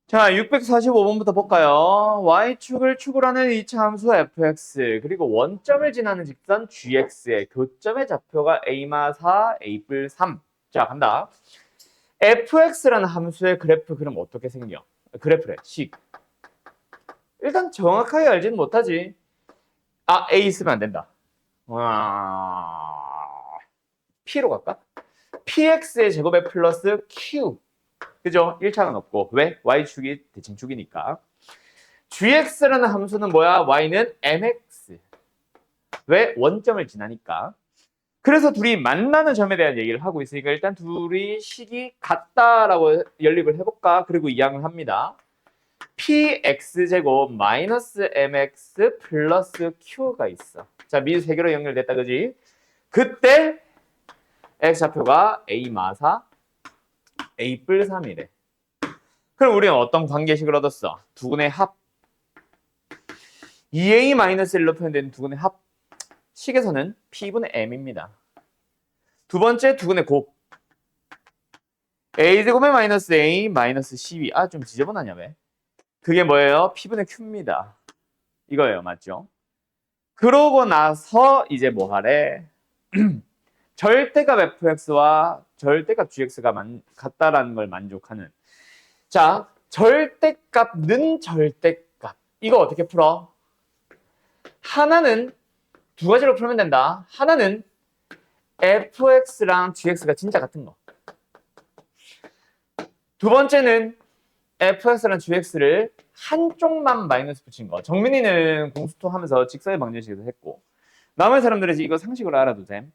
자, 645번부터 볼까요? y축을 축으로 하는 2차 함수 fx 그리고 원점을 지나는 직선 gx의 교점의 좌표가 a-4, a-3. 자, 간다. fx라는 함수의 그래프 그럼 어떻게 생겨? 그래프래, 식. 일단 정확하게 알지는 못하지. 아, a 쓰면 안 된다. p로 갈까? px의 제곱에 플러스 q. 그죠? 1차는 없고. 왜? y축이 대칭축이니까. gx라는 함수는 뭐야? y는 mx. 왜? 원점을 지나니까. 그래서 둘이 만나는 점에 대한 얘기를 하고 있으니까 일단 둘이 식이 같다라고 연립을 해볼까? 그리고 이항을 합니다. px제곱 마이너스 mx 플러스 q가 있어. 자, 미수 세 개로 연결됐다, 그지? 그때 x좌표가 a-4, a-3이래. 그럼 우리는 어떤 관계식을 얻었어? 두근의 합. 2a-1로 표현된 두근의 합. 식에서는 p분의 m입니다. 두 번째 두근의 곱. a제곱의 마이너스 a 마이너스 12. 아, 좀 지저분하냐 왜? 그게 뭐예요? p분의 q입니다. 이거예요. 맞죠? 그러고 나서 이제 뭐 하래? 절대값 fx와 절대값 gx가 같다라는 걸 만족하는. 자, 절대값는 절대값. 이거 어떻게 풀어? 하나는 두 가지로 풀면 된다. 하나는 fx랑 gx가 진짜 같은 거. 두 번째는 fx랑 gx를 한쪽만 마이너스 붙인 거. 정민이는 공수토 하면서 직사의 방정식에서 했고 남은 사람들은 이거 상식으로 알아도 돼.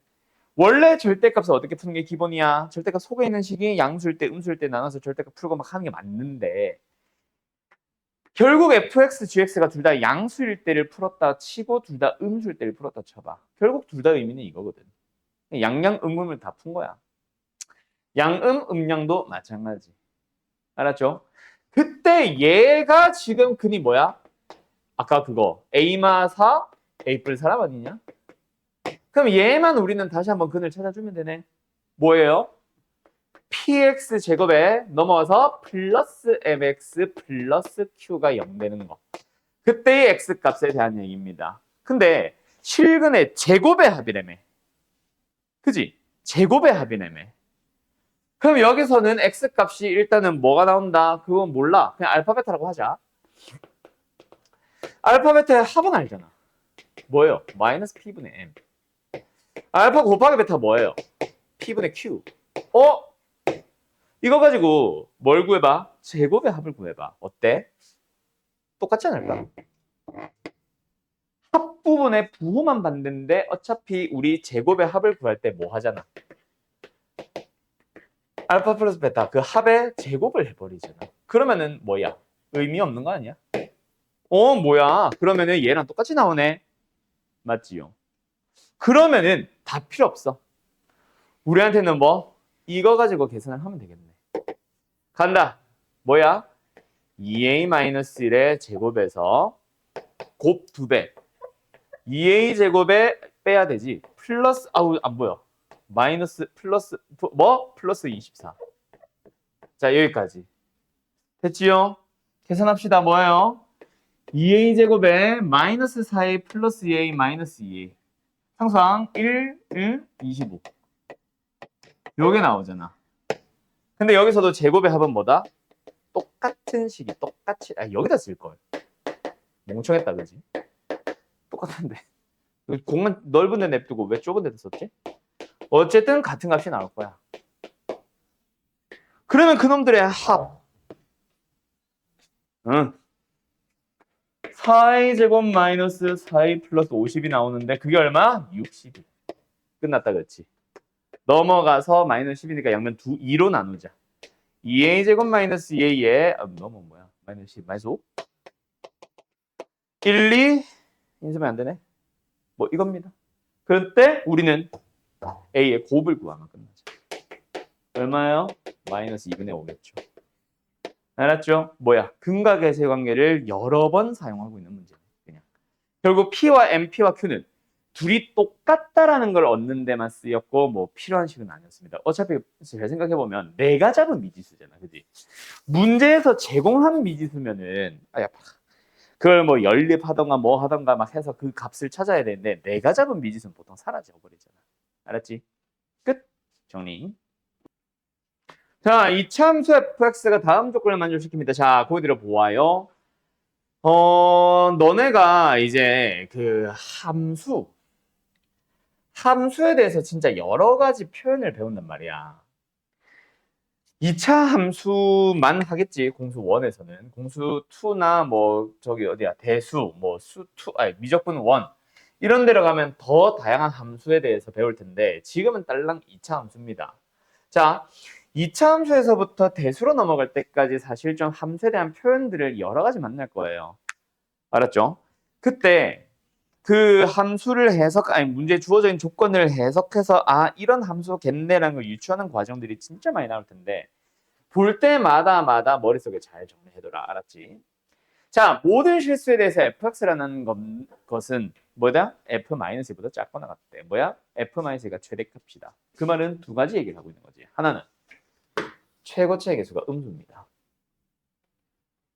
원래 절대값을 어떻게 푸는 게 기본이야. 절대값 속에 있는 식이 양수일 때 음수일 때 나눠서 절대값 풀고 막 하는 게 맞는데 결국 fx, gx가 둘 다 양수일 때를 풀었다 치고 둘 다 음수일 때를 풀었다 쳐봐. 결국 둘 다 의미는 이거거든. 양양 음음을 다 푼 거야. 양음 음양도 마찬가지. 알았죠? 그때 얘가 지금 근이 뭐야? 아까 그거 a-4 a 사람 아니냐? 그럼 얘만 우리는 다시 한번 근을 찾아주면 되네. 뭐예요? px 제곱에 넘어와서 플러스 mx 플러스 q가 0 되는 거. 그때의 x 값에 대한 얘기입니다. 근데 실근의 제곱의 합이라며. 그지? 제곱의 합이라며. 그럼 여기서는 x 값이 일단은 뭐가 나온다? 그건 몰라. 그냥 알파 베타라고 하자. 알파 베타의 합은 알잖아. 뭐예요? 마이너스 p분의 m. 알파 곱하기 베타 뭐예요? p분의 q. 이거 가지고 뭘 구해봐? 제곱의 합을 구해봐. 어때? 똑같지 않을까? 합 부분의 부호만 받는데 어차피 우리 제곱의 합을 구할 때 뭐 하잖아? 알파 플러스 베타 그 합의 제곱을 해버리잖아. 그러면은 뭐야? 의미 없는 거 아니야? 뭐야? 그러면은 얘랑 똑같이 나오네. 맞지요? 그러면은 다 필요 없어. 우리한테는 뭐? 이거 가지고 계산을 하면 되겠네. 간다. 뭐야? 2a-1의 제곱에서 곱 2배. 2a 제곱에 빼야 되지. 플러스 안 보여. 마이너스 플러스 뭐? 플러스 24. 자, 여기까지. 됐지요? 계산합시다. 뭐예요? 2a 제곱에 마이너스 4a 플러스 2a 마이너스 2a. 항상 1, 25. 요게 나오잖아. 근데 여기서도 제곱의 합은 뭐다? 똑같은 식이 똑같이 여기다 쓸걸. 멍청했다 그지? 똑같은데 공간 넓은 데 냅두고 왜 좁은 데다 썼지? 어쨌든 같은 값이 나올 거야. 그러면 그놈들의 합 4a 제곱 마이너스 4a 플러스 50이 나오는데 그게 얼마? 60이. 끝났다 그렇지? 넘어가서 마이너스 10이니까 양면 2로 나누자. 2a 제곱 마이너스 2a에 너무 뭐야? 마이너스 10 마이너스 5? 1, 2 인수면 안 되네. 뭐 이겁니다. 그때 우리는 a의 곱을 구하면 끝나죠. 얼마예요? 마이너스 2분의 5겠죠. 알았죠? 뭐야? 근과 계세 관계를 여러 번 사용하고 있는 문제네. 그냥. 결국 p와 m, p와 q는 둘이 똑같다라는 걸 얻는 데만 쓰였고 뭐 필요한 식은 아니었습니다. 어차피 잘 생각해보면 내가 잡은 미지수잖아. 그지? 문제에서 제공한 미지수면은 그걸 뭐 연립하던가 뭐 하던가 막 해서 그 값을 찾아야 되는데 내가 잡은 미지수는 보통 사라져 버리잖아. 알았지? 끝. 정리. 자, 이차함수 fx가 다음 조건을 만족시킵니다. 자, 그대로 보아요. 너네가 이제 그 함수에 대해서 진짜 여러 가지 표현을 배운단 말이야. 2차 함수만 하겠지. 공수 1에서는. 공수 2나 뭐 저기 어디야? 대수, 뭐 수 2, 아니 미적분 1 이런 데로 가면 더 다양한 함수에 대해서 배울 텐데 지금은 딸랑 2차 함수입니다. 자, 2차 함수에서부터 대수로 넘어갈 때까지 사실 좀 함수에 대한 표현들을 여러 가지 만날 거예요. 알았죠? 그때 그 함수를 문제 주어진 조건을 해석해서 이런 함수겠네라는 걸 유추하는 과정들이 진짜 많이 나올 텐데 볼 때마다 머릿속에 잘 정리해둬라. 알았지? 자, 모든 실수에 대해서 fx라는 것은 뭐다? f-2보다 작거나 같대. 뭐야? f-2가 최대값이다. 그 말은 두 가지 얘기를 하고 있는 거지. 하나는 최고차의 개수가 음수입니다.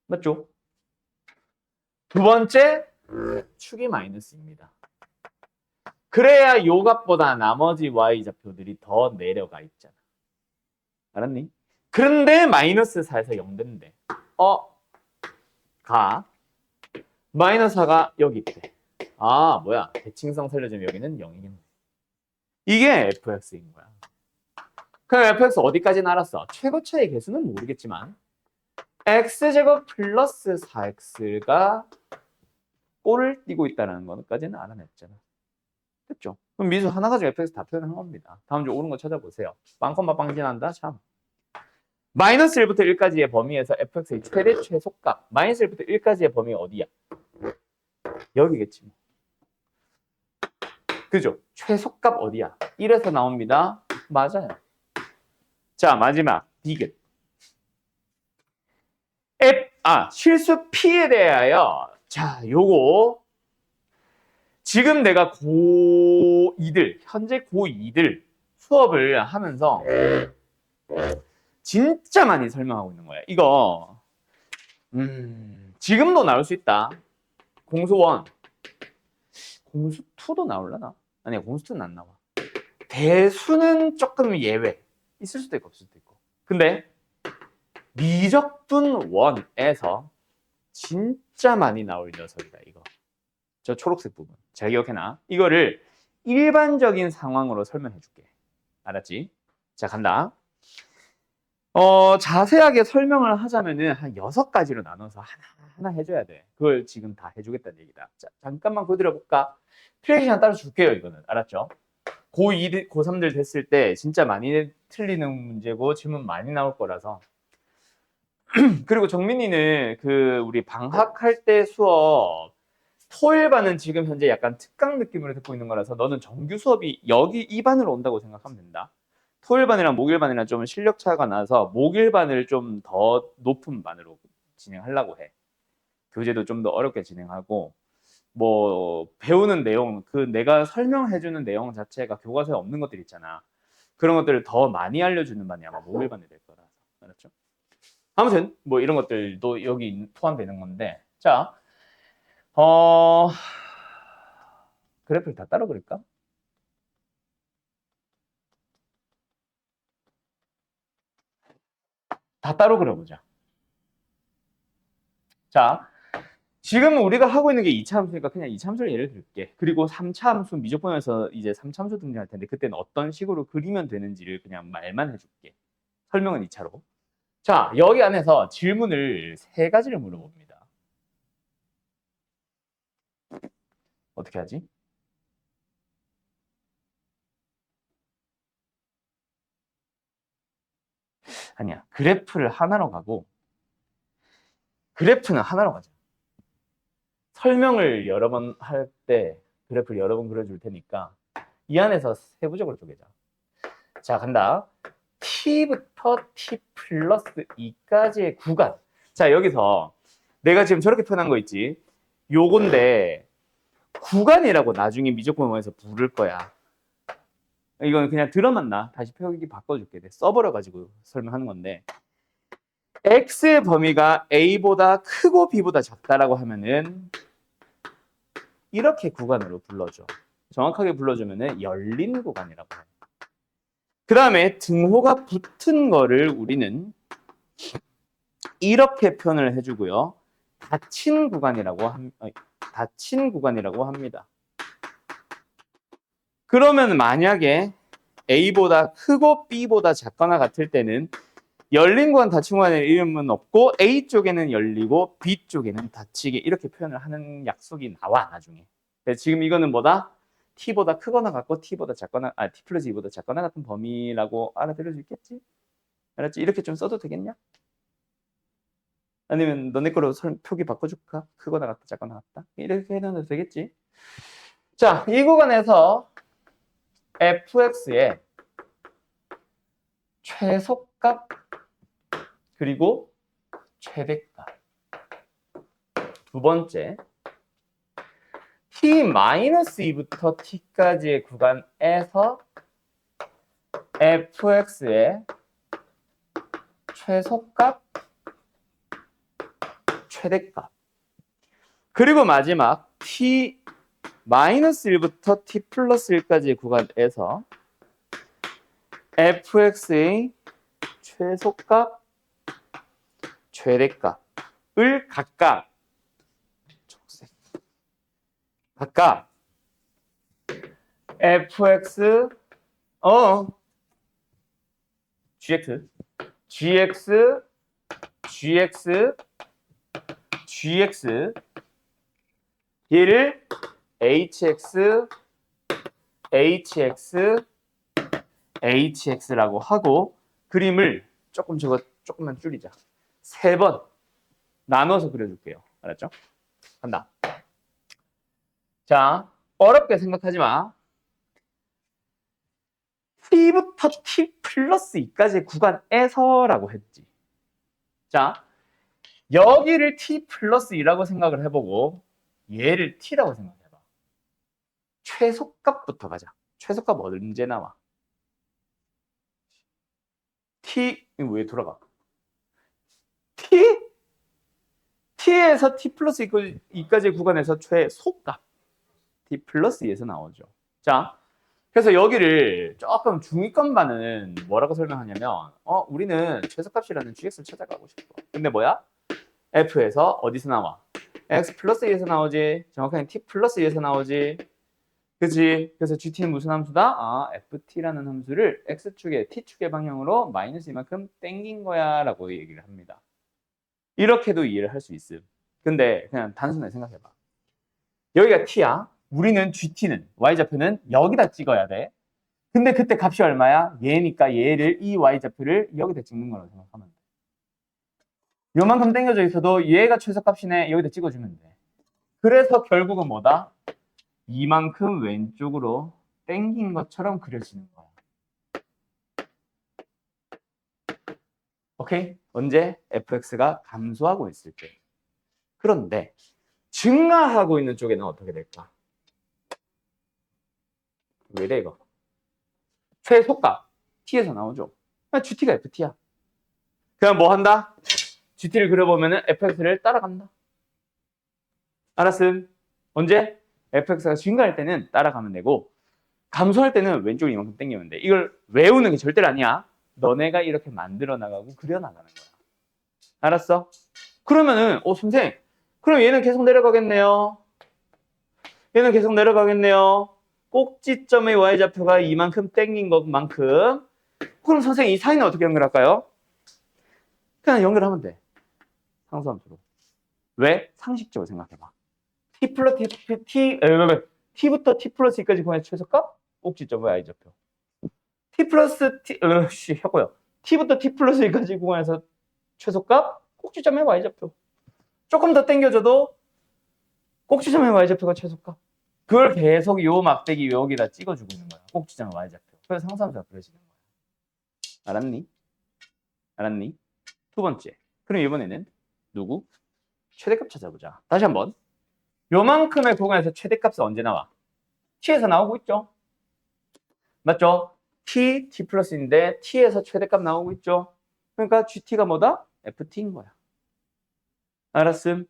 맞죠? 두 번째, 축이 마이너스입니다. 그래야 요 값보다 나머지 y좌표들이 더 내려가 있잖아. 알았니? 그런데 마이너스 4에서 0 된대. 마이너스 4가 여기 있대. 뭐야. 대칭성 살려주면 여기는 0이겠네. 이게 fx인 거야. 그럼 fx 어디까지는 알았어? 최고차의 개수는 모르겠지만 x제곱 플러스 4x가 꼴을 띄고 있다는 것까지는 알아냈잖아. 됐죠? 그럼 미수 하나 가지고 fx 다 표현한 겁니다. 다음 주 옳은 거 찾아보세요. 빵콤마 빵진한다. 참. 마이너스 1부터 1까지의 범위에서 fx의 최대 최소값. 마이너스 1부터 1까지의 범위가 어디야? 여기겠지. 그죠? 최소값 어디야? 1에서 나옵니다. 맞아요. 자, 마지막 디귿. 실수 P에 대하여 자, 요거 지금 내가 현재 고2들 수업을 하면서 진짜 많이 설명하고 있는 거야. 이거 지금도 나올 수 있다. 공수 1, 공수 2도 나올라나? 아니야, 공수 2는 안 나와. 대수는 조금 예외. 있을 수도 있고 없을 수도 있고. 근데 미적분 1에서 진짜 많이 나올 녀석이다, 이거. 저 초록색 부분. 잘 기억해놔. 이거를 일반적인 상황으로 설명해 줄게. 알았지? 자, 간다. 자세하게 설명을 하자면은 한 6가지로 나눠서 하나 해줘야 돼. 그걸 지금 다 해주겠다는 얘기다. 자, 잠깐만 그거 들어볼까? 필기 시간 따로 줄게요, 이거는. 알았죠? 고2, 고3들 됐을 때 진짜 많이 틀리는 문제고 질문 많이 나올 거라서. 그리고 정민이는 우리 방학할 때 수업 토일반은 지금 현재 약간 특강 느낌으로 듣고 있는 거라서 너는 정규 수업이 여기 이 반으로 온다고 생각하면 된다. 토일반이랑 목일반이랑 좀 실력 차가 나서 목일반을 좀 더 높은 반으로 진행하려고 해. 교재도 좀 더 어렵게 진행하고 뭐 배우는 내용, 내가 설명해주는 내용 자체가 교과서에 없는 것들 있잖아. 그런 것들을 더 많이 알려주는 반이 아마 목일반이 될 거라서. 알았죠? 아무튼 뭐 이런 것들도 여기 포함되는 건데 자, 그래프를 다 따로 그릴까? 다 따로 그려보자. 자, 지금 우리가 하고 있는 게 2차 함수니까 그냥 2차 함수를 예를 들게. 그리고 3차 함수 미적분에서 이제 3차 함수 등장할 텐데 그때는 어떤 식으로 그리면 되는지를 그냥 말만 해줄게. 설명은 2차로. 자, 여기 안에서 질문을 3가지를 물어봅니다. 어떻게 하지? 아니야. 그래프를 하나로 가고 그래프는 하나로 가자. 설명을 여러 번 할 때 그래프를 여러 번 그려줄 테니까 이 안에서 세부적으로 쪼개자. 자, 간다. t부터 t 플러스 2까지의 구간. 자, 여기서 내가 지금 저렇게 표현한 거 있지? 요건데 구간이라고 나중에 미적분모에서 부를 거야. 이건 그냥 들어만 놔. 다시 표기 바꿔줄게. 써버려가지고 설명하는 건데 X의 범위가 A보다 크고 B보다 작다라고 하면은 이렇게 구간으로 불러줘. 정확하게 불러주면은 열린 구간이라고 해. 그 다음에 등호가 붙은 거를 우리는 이렇게 표현을 해주고요. 닫힌 구간이라고 합니다. 그러면 만약에 A보다 크고 B보다 작거나 같을 때는 열린 구간, 닫힌 구간의 이름은 없고 A 쪽에는 열리고 B 쪽에는 닫히게 이렇게 표현을 하는 약속이 나와 나중에. 그래서 지금 이거는 뭐다? T보다 크거나 같고 T보다 작거나 T 플러스 2보다 작거나 같은 범위라고 알아들을 수 있겠지? 알았지? 이렇게 좀 써도 되겠냐? 아니면 너네 거로 표기 바꿔줄까? 크거나 같다, 작거나 같다? 이렇게 해놔도 되겠지? 자, 이 구간에서 fx의 최소값 그리고 최대값. 두 번째, t-2부터 t까지의 구간에서 fx의 최소값, 최대값. 그리고 마지막 t-1부터 t 플러스 1까지의 구간에서 fx의 최소값, 최대값을 각각 fx gx 얘를 hx라고 하고 그림을 조금만 줄이자. 3번 나눠서 그려줄게요. 알았죠? 간다. 자, 어렵게 생각하지 마. t부터 t 플러스 2까지의 구간에서라고 했지. 자, 여기를 t 플러스 2라고 생각을 해보고 얘를 t라고 생각해봐. 최소값부터 가자. 최소값 언제 나와? t, 왜 돌아가? t에서 t 플러스 2까지의 구간에서 최소값 t 플러스 2에서 나오죠. 자, 그래서 여기를 조금 중위권반은 뭐라고 설명하냐면 우리는 최소값이라는 gx를 찾아가고 싶어. 근데 뭐야? f에서 어디서 나와? x 플러스 2에서 나오지. 정확하게 t 플러스 2에서 나오지. 그치? 그래서 gt는 무슨 함수다? ft라는 함수를 x축의 t축의 방향으로 마이너스 이만큼 땡긴 거야 라고 얘기를 합니다. 이렇게도 이해를 할 수 있음. 근데 그냥 단순하게 생각해봐. 여기가 t야. 우리는 gt는 y좌표는 여기다 찍어야 돼. 근데 그때 값이 얼마야? 얘니까 얘를 이 y좌표를 여기다 찍는 거라고 생각하면 돼. 요만큼 당겨져 있어도 얘가 최소값이네. 여기다 찍어주면 돼. 그래서 결국은 뭐다? 이만큼 왼쪽으로 당긴 것처럼 그려지는 거야. 오케이? 언제? fx가 감소하고 있을 때. 그런데 증가하고 있는 쪽에는 어떻게 될까? 왜 이래 이거? 최소값 t에서 나오죠. gt가 ft야. 그냥 뭐 한다? gt를 그려보면은 fx를 따라간다. 알았음? 언제? fx가 증가할 때는 따라가면 되고 감소할 때는 왼쪽으로 이만큼 당기면 돼. 이걸 외우는 게 절대로 아니야. 너네가 이렇게 만들어 나가고 그려 나가는 거야. 알았어? 그러면은 선생 그럼 얘는 계속 내려가겠네요. 얘는 계속 내려가겠네요. 꼭지점의 y좌표가 이만큼 당긴 것만큼. 그럼 선생님 이 사이는 어떻게 연결할까요? 그냥 연결하면 돼. 상수함수로. 왜? 상식적으로 생각해봐. t부터 t 플러스 2까지 구간의 최소값? 꼭지점의 y좌표. t 플러스 t, 혀고요. t부터 t 플러스 2까지 구간에서 최소값? 꼭지점의 y좌표. 조금 더 당겨줘도 꼭지점의 y좌표가 최소값. 그걸 계속 요 막대기 여기다 찍어주고 있는 거야. 꼭지점의 y좌표. 그래서 상수함수가 그려지는 거야. 알았니? 두 번째. 그럼 이번에는 누구? 최대값 찾아보자. 다시 한번. 요만큼의 구간에서 최대값은 언제 나와? t에서 나오고 있죠? 맞죠? t 플러스인데 t에서 최대값 나오고 있죠? 그러니까 gt가 뭐다? ft인 거야. 알았음?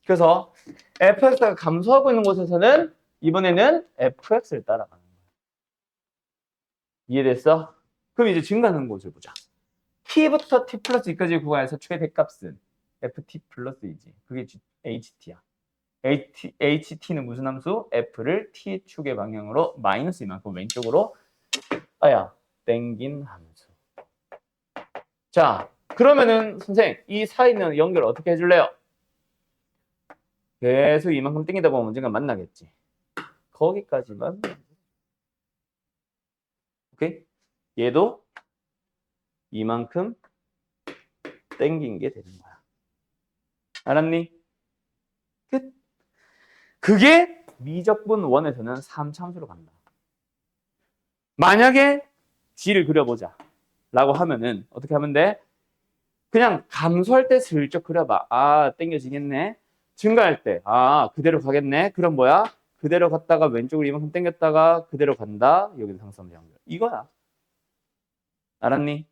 그래서 fx가 감소하고 있는 곳에서는 이번에는 fx를 따라가는 거야. 이해됐어? 그럼 이제 증가하는 곳을 보자. t부터 t 플러스 2까지 구간에서 최대값은 ft 플러스 2지. 그게 ht야. ht는 무슨 함수? f를 t축의 방향으로 마이너스 이만큼 왼쪽으로 땡긴 함수. 자, 그러면은 선생님 이 사이 있는 연결 어떻게 해줄래요? 계속 이만큼 땡기다 보면 언젠가 만나겠지. 거기까지만. 오케이? 얘도 이만큼 땡긴 게 되는 거야. 알았니? 끝. 그게 미적분 1에서는 3참수로 간다. 만약에 G를 그려보자 라고 하면은 어떻게 하면 돼? 그냥 감소할 때 슬쩍 그려봐. 아, 땡겨지겠네. 증가할 때, 아, 그대로 가겠네. 그럼 뭐야? 그대로 갔다가 왼쪽으로 이만큼 땡겼다가 그대로 간다. 여기도 상수함수 연결. 이거야. 알았니?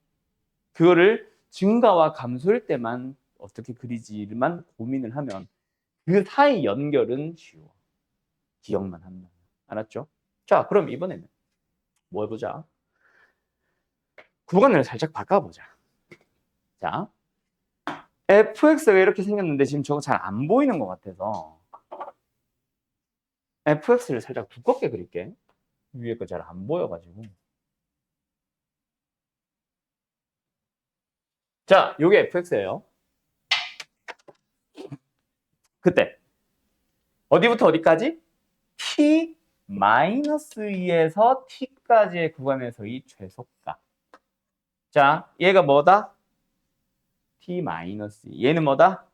그거를 증가와 감소일 때만 어떻게 그리지만 고민을 하면 그 사이 연결은 쉬워. 기억만 한다. 알았죠? 자, 그럼 이번에는 뭐 해보자. 구간을 살짝 바꿔보자. 자, fx가 이렇게 생겼는데 지금 저거 잘 안 보이는 것 같아서 fx를 살짝 두껍게 그릴게. 위에 거 잘 안 보여가지고. 자, 요게 fx예요. 그때 어디부터 어디까지? t-2에서 t까지의 구간에서의 최소값. 자, 얘가 뭐다? t-2. 얘는 뭐다?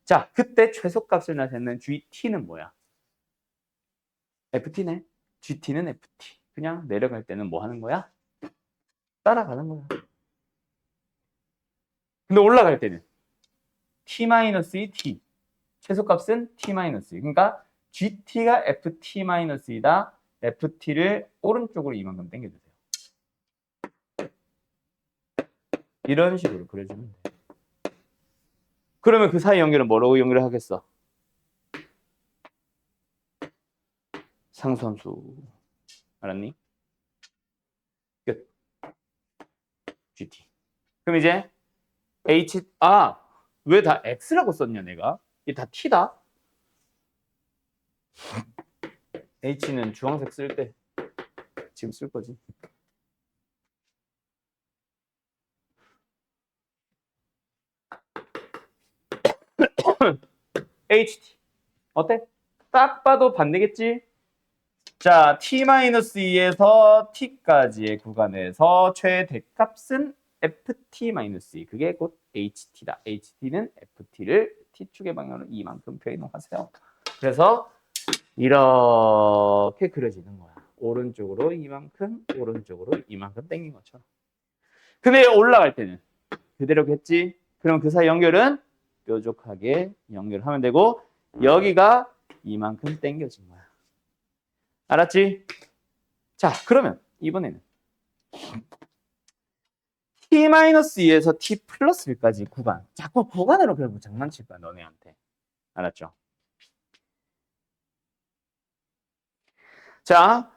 자, 그때 최소값을 나타내는 gt는 뭐야? ft네. gt는 ft. 그냥 내려갈 때는 뭐 하는 거야? 따라가는 거야. 근데 올라갈 때는 t-t. 최소값은 t-2. 그러니까 gt가 ft-이다. ft를 오른쪽으로 이만큼 당겨주세요. 이런 식으로 그려주면 돼. 그러면 그 사이 연결은 뭐라고 연결을 하겠어? 상수함수. 알았니? 끝. gt. 그럼 이제 왜 다 x라고 썼냐 내가? 이게 다 t다. h는 주황색 쓸 때 지금 쓸 거지. ht. 어때? 딱 봐도 반대겠지? 자, t-2에서 t까지의 구간에서 최대값은 ft-2. 그게 곧 ht다. ht는 ft를 t축의 방향으로 이만큼 표현하세요. 그래서 이렇게 그려지는 거야. 오른쪽으로 이만큼, 오른쪽으로 이만큼 당긴 것처럼. 근데 올라갈 때는 그대로겠지? 그럼 그 사이 연결은 뾰족하게 연결하면 되고 여기가 이만큼 당겨진 거야. 알았지? 자, 그러면 이번에는 t-2에서 t 플러스 1까지 구간. 자꾸 구간으로 그려보면 장난칠 거야, 너네한테. 알았죠? 자,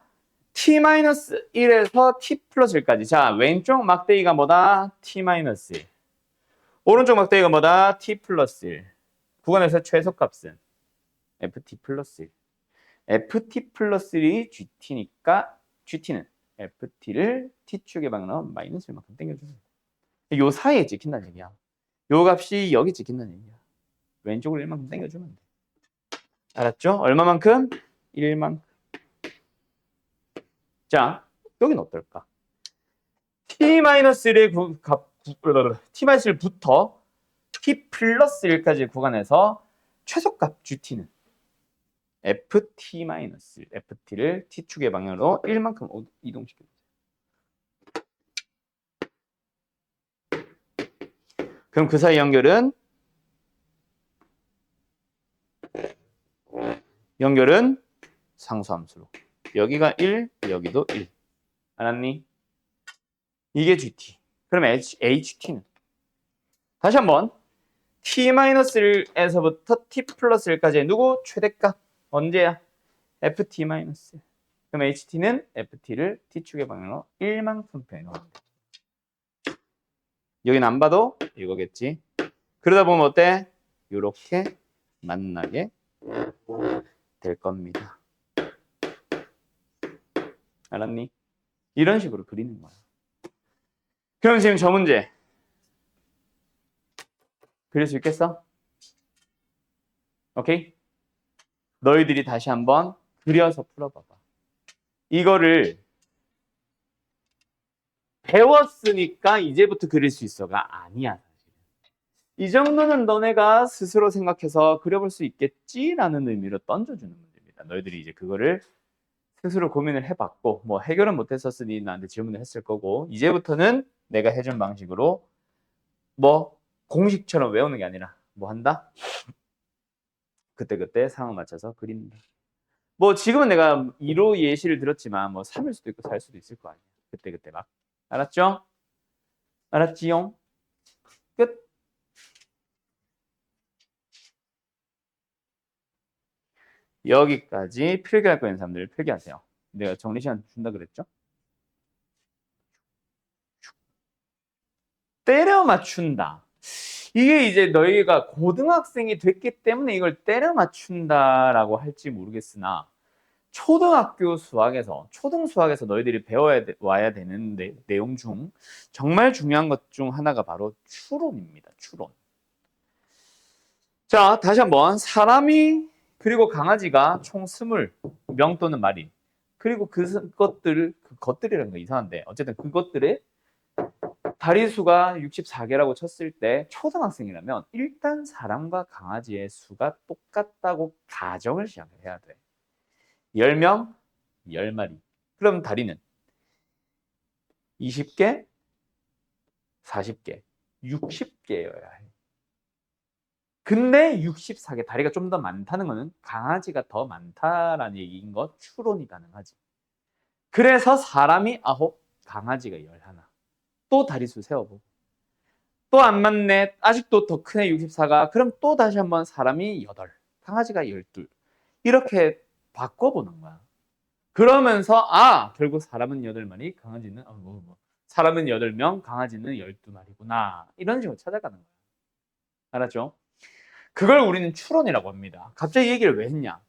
t-1에서 t 플러스 1까지. 자, 왼쪽 막대기가 뭐다? t-1. 오른쪽 막대기가 뭐다? t 플러스 1. 구간에서 최소값은 ft 플러스 1. ft 플러스 1이 gt니까 gt는 ft를 t축의 방향으로 마이너스 1만큼 당겨주는 거야. 요 사이에 찍힌다는 얘기야. 요 값이 여기 찍힌다는 얘기야. 왼쪽으로 1만큼 당겨주면 돼. 알았죠? 얼마만큼? 1만큼. 자, 여긴 어떨까? t-1의 t-1부터 t 플러스 1까지 구간에서 최소값 GT는 FT를 T축의 방향으로 1만큼 이동시켜주세요. 그럼 그 사이 연결은 연결은 상수함수로. 여기가 1, 여기도 1. 알았니? 이게 GT. 그럼 HT는? 다시 한번. T-1에서부터 T 플러스 1까지의 누구? 최대값. 언제야? FT-1. 그럼 HT는 FT를 T축의 방향으로 1만큼 표현합니다. 여긴 안 봐도 이거겠지. 그러다 보면 어때? 이렇게 만나게 될 겁니다. 알았니? 이런 식으로 그리는 거야. 그럼 지금 저 문제 그릴 수 있겠어? 오케이? 너희들이 다시 한번 그려서 풀어봐봐. 이거를 배웠으니까 이제부터 그릴 수 있어가 아니야. 이 정도는 너네가 스스로 생각해서 그려볼 수 있겠지라는 의미로 던져주는 문제입니다. 너희들이 이제 그거를 스스로 고민을 해봤고 뭐 해결은 못했었으니 나한테 질문을 했을 거고 이제부터는 내가 해준 방식으로 뭐 공식처럼 외우는 게 아니라 뭐 한다? 그때그때 상황 맞춰서 그린다. 뭐 지금은 내가 2로 예시를 들었지만 뭐 3일 수도 있고 4일 수도 있을 거 아니야. 그때그때 막. 알았죠? 알았지용? 끝. 여기까지 필기할 거인 사람들 필기하세요. 내가 정리 시간 준다 그랬죠? 때려 맞춘다. 이게 이제 너희가 고등학생이 됐기 때문에 이걸 때려 맞춘다라고 할지 모르겠으나 초등학교 수학에서 초등 수학에서 너희들이 와야 되는 내용 중 정말 중요한 것 중 하나가 바로 추론입니다. 추론. 자, 다시 한번 사람이 그리고 강아지가 총 20명 또는 말이 그리고 그것들이라는 거 이상한데 어쨌든 그것들의 다리수가 64개라고 쳤을 때 초등학생이라면 일단 사람과 강아지의 수가 똑같다고 가정을 시작을 해야 돼. 10명, 10마리. 그럼 다리는 20개, 40개, 60개여야 해. 근데 64개, 다리가 좀 더 많다는 거는 강아지가 더 많다라는 얘기인 거 추론이 가능하지. 그래서 사람이 9, 강아지가 11. 또 다리수 세워보고. 또 안 맞네. 아직도 더 크네 64가. 그럼 또 다시 한번 사람이 8, 강아지가 12. 이렇게 바꿔보는 거야. 그러면서 결국 사람은 8마리, 강아지는 사람은 8명, 강아지는 12마리구나. 이런 식으로 찾아가는 거야. 알았죠? 그걸 우리는 추론이라고 합니다. 갑자기 얘기를 왜 했냐?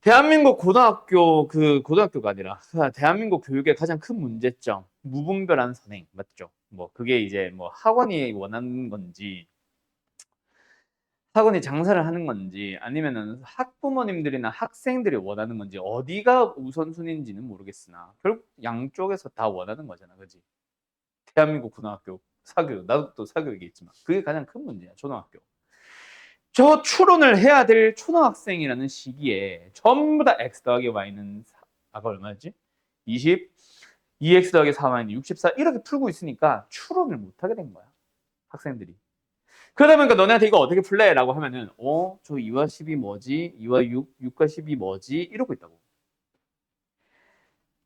대한민국 고등학교가 아니라 대한민국 교육의 가장 큰 문제점, 무분별한 선행, 맞죠? 뭐 그게 이제 뭐 학원이 원하는 건지 학원이 장사를 하는 건지 아니면은 학부모님들이나 학생들이 원하는 건지 어디가 우선순위인지는 모르겠으나 결국 양쪽에서 다 원하는 거잖아, 그렇지? 대한민국 고등학교 사교육, 나도 또 사교육이겠지만 그게 가장 큰 문제야, 초등학교. 저 추론을 해야 될 초등학생이라는 시기에 전부 다 x 더하기 y는 아까 얼마였지? 20, 2x 더하기 4y는 64 이렇게 풀고 있으니까 추론을 못하게 된 거야, 학생들이. 그러다 보니까 너네한테 이거 어떻게 풀래? 라고 하면은 저 2와 10이 뭐지? 2와 6, 6과 10이 뭐지? 이러고 있다고.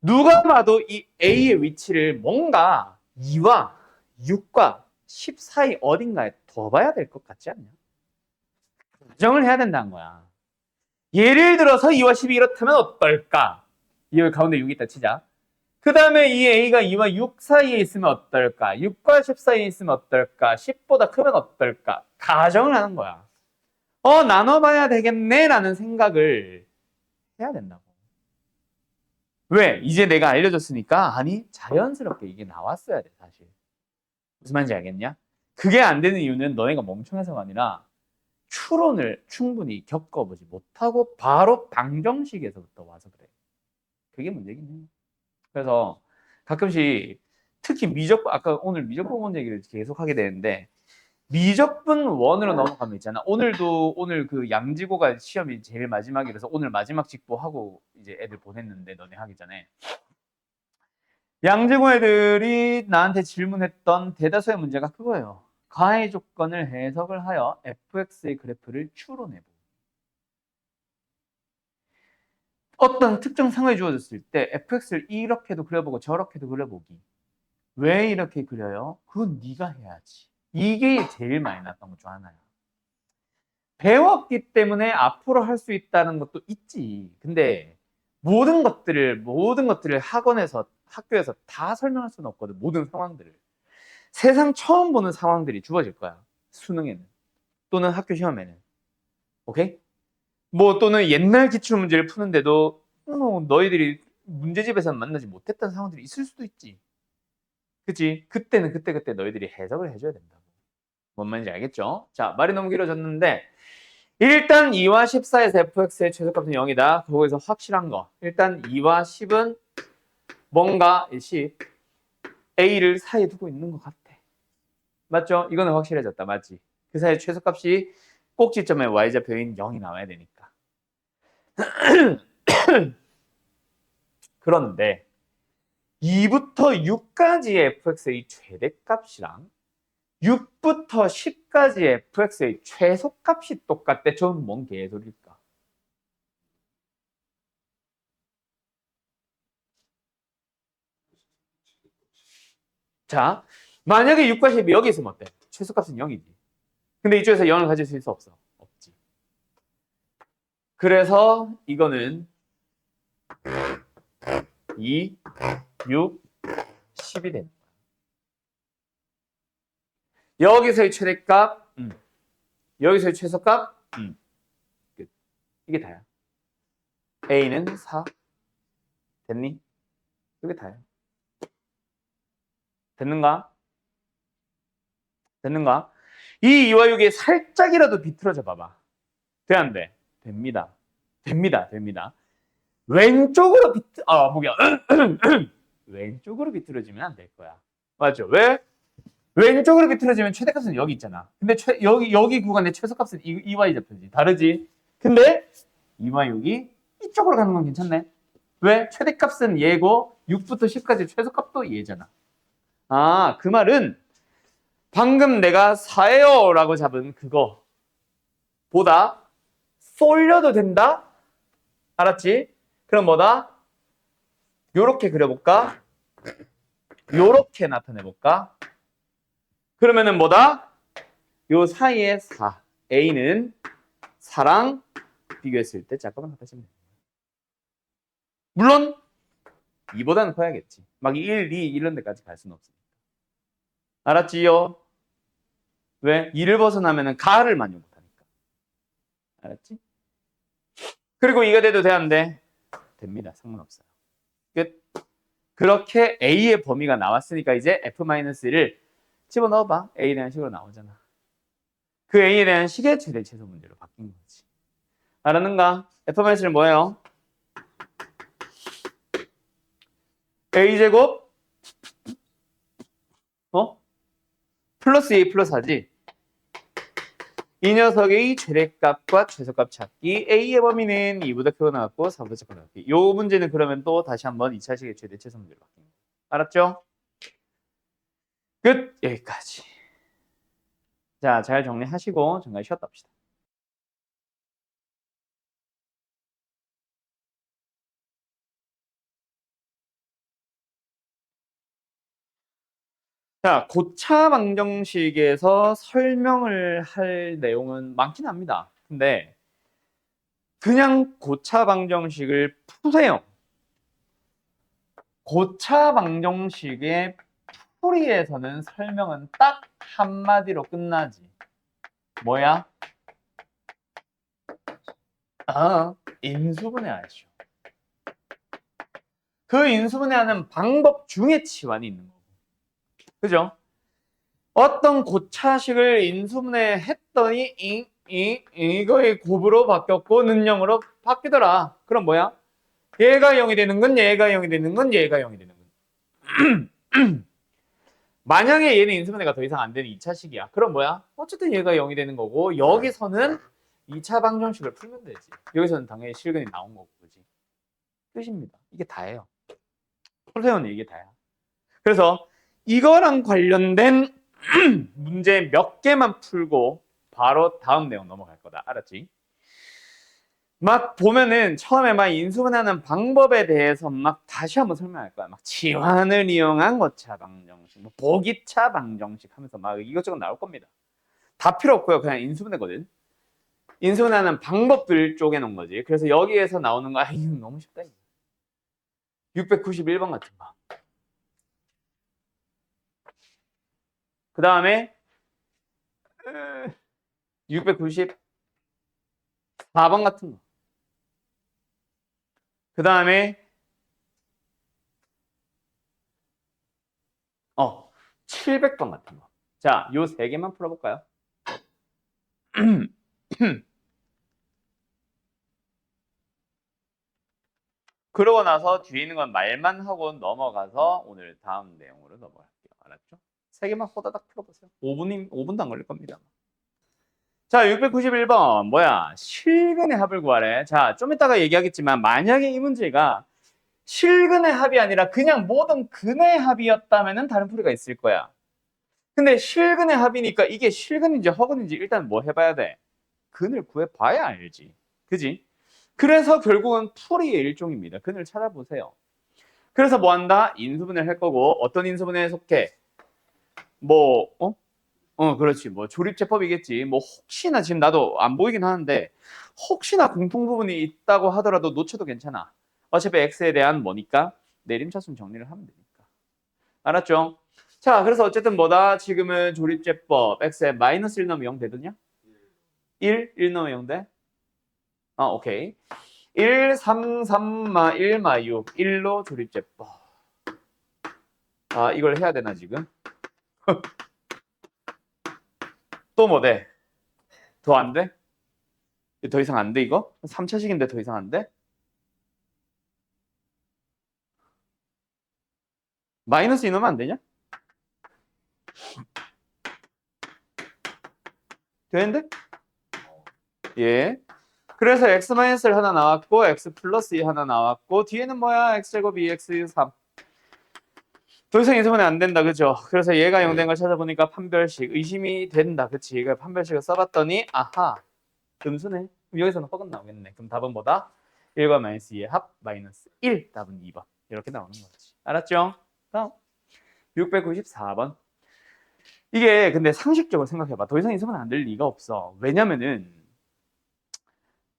누가 봐도 이 A의 위치를 뭔가 2와 6과 10 사이 어딘가에 둬봐야 될 것 같지 않냐? 가정을 해야 된다는 거야. 예를 들어서 2와 10이 이렇다면 어떨까? 이 가운데 6이 있다 치자. 그 다음에 이 A가 2와 6 사이에 있으면 어떨까? 6과 10 사이에 있으면 어떨까? 10보다 크면 어떨까? 가정을 하는 거야. 나눠봐야 되겠네 라는 생각을 해야 된다고. 왜? 이제 내가 알려줬으니까 아니 자연스럽게 이게 나왔어야 돼 사실. 무슨 말인지 알겠냐? 그게 안 되는 이유는 너네가 멍청해서가 아니라 추론을 충분히 겪어보지 못하고 바로 방정식에서부터 와서 그래. 그게 문제긴 해. 그래서 가끔씩 특히 아까 오늘 미적분 문제 얘기를 계속 하게 되는데 미적분 원으로 넘어가면 있잖아. 오늘 그 양지고가 시험이 제일 마지막이라서 오늘 마지막 직보하고 이제 애들 보냈는데 너네 하기 전에 양지고 애들이 나한테 질문했던 대다수의 문제가 그거예요. 가해 조건을 해석을 하여 fx의 그래프를 추론해보. 어떤 특정 상황이 주어졌을 때 fx를 이렇게도 그려보고 저렇게도 그려보기. 왜 이렇게 그려요? 그건 네가 해야지. 이게 제일 많이 나왔던 것 중 하나야. 배웠기 때문에 앞으로 할 수 있다는 것도 있지. 근데 모든 것들을 학원에서, 학교에서 다 설명할 수는 없거든. 모든 상황들을. 세상 처음 보는 상황들이 주어질 거야. 수능에는. 또는 학교 시험에는. 오케이? 뭐 또는 옛날 기출문제를 푸는데도 너희들이 문제집에서 만나지 못했던 상황들이 있을 수도 있지. 그치? 그때는 그때 너희들이 해석을 해줘야 된다고. 뭔 말인지 알겠죠? 자, 말이 너무 길어졌는데 일단 2와 14에서 fx의 최소값은 0이다. 거기서 확실한 거. 일단 2와 10은 뭔가 10, a를 사이에 두고 있는 것 같아. 맞죠? 이거는 확실해졌다. 맞지? 그 사이 최소값이 꼭지점에 y좌표인 0이 나와야 되니까. 그런데 2부터 6까지의 fx의 최대값이랑 6부터 10까지의 fx의 최소값이 똑같대. 저건 뭔 개소리일까? 자, 만약에 6과 10이 여기 있으면 어때? 최소값은 0이지. 근데 이쪽에서 0을 가질 수 있어? 없어? 없지. 그래서 이거는 2, 6, 10이 됩니다. 여기서의 최대값, 여기서의 최소값, 끝. 이게 다야. A는 4. 됐니? 이게 다야. 됐는가? 됐는가? 이 2와 6이 살짝이라도 비틀어져 봐봐. 돼, 안 돼? 됩니다. 됩니다. 왼쪽으로 뭐야. 왼쪽으로 비틀어지면 안 될 거야. 맞죠? 왜? 왼쪽으로 비틀어지면 최대값은 여기 있잖아. 근데 여기 구간의 최소값은 2y 좌표지. 다르지? 근데 2와 6이 이쪽으로 가는 건 괜찮네. 왜? 최대값은 얘고 6부터 10까지 최소값도 얘잖아. 아, 그 말은 방금 내가 4예요 라고 잡은 그거보다 쏠려도 된다? 알았지? 그럼 뭐다? 요렇게 그려볼까? 요렇게 나타내볼까? 그러면은 뭐다? 요 사이에 4. A는 4랑 비교했을 때 작가만 같아지면 됩니다. 물론 2보다는 커야겠지. 막 1, 2 이런 데까지 갈 수는 없으니까. 알았지요? 왜? 2를 벗어나면은 가를 많이 못하니까. 알았지? 그리고 2가 돼도 돼, 안 돼? 됩니다. 상관없어요. 끝. 그렇게 A의 범위가 나왔으니까 이제 F-1을 집어넣어봐. A에 대한 식으로 나오잖아. 그 A에 대한 식의 최대 최소 문제로 바뀐 거지. 알았는가? F-는 뭐예요? A제곱 플러스 A 플러스 하지. 이 녀석의 최대값과 최소값 찾기. A의 범위는 2보다 크고 나왔고 4보다 작고 나왔기. 이 문제는 그러면 또 다시 한번 2차식의 최대 최소 문제로 바뀐 거예요. 알았죠? 끝! 여기까지. 자, 잘 정리하시고 잠깐 쉬었다 합시다. 자, 고차 방정식에서 설명을 할 내용은 많긴 합니다. 근데 그냥 고차 방정식을 푸세요. 고차 방정식의 풀이에서는 설명은 딱 한마디로 끝나지. 뭐야? 인수분해하죠. 그 인수분해하는 방법 중에 치환이 있는 거고. 그죠? 어떤 고차식을 인수분해 했더니 이거의 곱으로 바뀌었고 는영으로 바뀌더라. 그럼 뭐야? 얘가 0이 되는 건 얘가 0이 되는 건 얘가 0이 되는 건. 만약에 얘는 인수분해가 더 이상 안 되는 2차식이야. 그럼 뭐야? 어쨌든 얘가 0이 되는 거고 여기서는 2차 방정식을 풀면 되지. 여기서는 당연히 실근이 나온 거고 그지? 끝입니다. 이게 다예요. 풀세요는 이게 다야. 그래서 이거랑 관련된 문제 몇 개만 풀고 바로 다음 내용 넘어갈 거다. 알았지? 막 보면은 처음에 막 인수분해하는 방법에 대해서 막 다시 한번 설명할 거야. 막 치환을 이용한 거차 방정식, 뭐 보기차 방정식 하면서 막 이것저것 나올 겁니다. 다 필요 없고요. 그냥 인수분해거든. 인수분해하는 방법들 쪼개놓은 거지. 그래서 여기에서 나오는 거, 아, 이거 너무 쉽다. 691번 같은 거. 그 다음에 694번 같은 거. 그 다음에 700번 같은 거. 자, 요 세 개만 풀어볼까요? 그러고 나서 뒤에 있는 건 말만 하고 넘어가서 오늘 다음 내용으로 넘어갈게요. 알았죠? 세 개만 호다닥 풀어보세요. 5분도 안 걸릴 겁니다. 자, 691번 뭐야? 실근의 합을 구하래. 자, 좀 이따가 얘기하겠지만 만약에 이 문제가 실근의 합이 아니라 그냥 모든 근의 합이었다면 다른 풀이가 있을 거야. 근데 실근의 합이니까 이게 실근인지 허근인지 일단 뭐 해봐야 돼? 근을 구해봐야 알지. 그지? 그래서 결국은 풀이의 일종입니다. 근을 찾아보세요. 그래서 뭐 한다? 인수분해를 할 거고 어떤 인수분해에 속해? 뭐 그렇지. 뭐 조립제법이겠지. 뭐 혹시나 지금 나도 안 보이긴 하는데 혹시나 공통 부분이 있다고 하더라도 놓쳐도 괜찮아. 어차피 x에 대한 뭐니까 내림차순 정리를 하면 되니까. 알았죠? 자, 그래서 어쨌든 뭐다? 지금은 조립제법 x에 마이너스 1 넣으면 0 되더냐? 1 넣으면 0 돼? 오케이. 1, 3, 3마 1, 마 6, 1로 조립제법. 이걸 해야 되나 지금? 또 뭐 돼? 더 안 돼? 더 이상 안 돼 이거? 3차식인데 더 이상 안 돼? 마이너스 2 넣으면 안 되냐? 되는데? 예. 그래서 x-를 하나 나왔고 x 플러스 2 하나 나왔고 뒤에는 뭐야? x제곱 2x 3. 더 이상 인수분해 안 된다, 그죠? 그래서 얘가 0 된 걸 찾아보니까 판별식 의심이 된다, 그치? 얘가 판별식을 써봤더니 아하, 음수네. 그럼 여기서는 허근 나오겠네. 그럼 답은 뭐다? 1과 마이너스 2의 합 마이너스 1. 답은 2번. 이렇게 나오는 거지. 알았죠? 다음 694번. 이게 근데 상식적으로 생각해봐. 더 이상 인수분해 안 될 리가 없어. 왜냐면은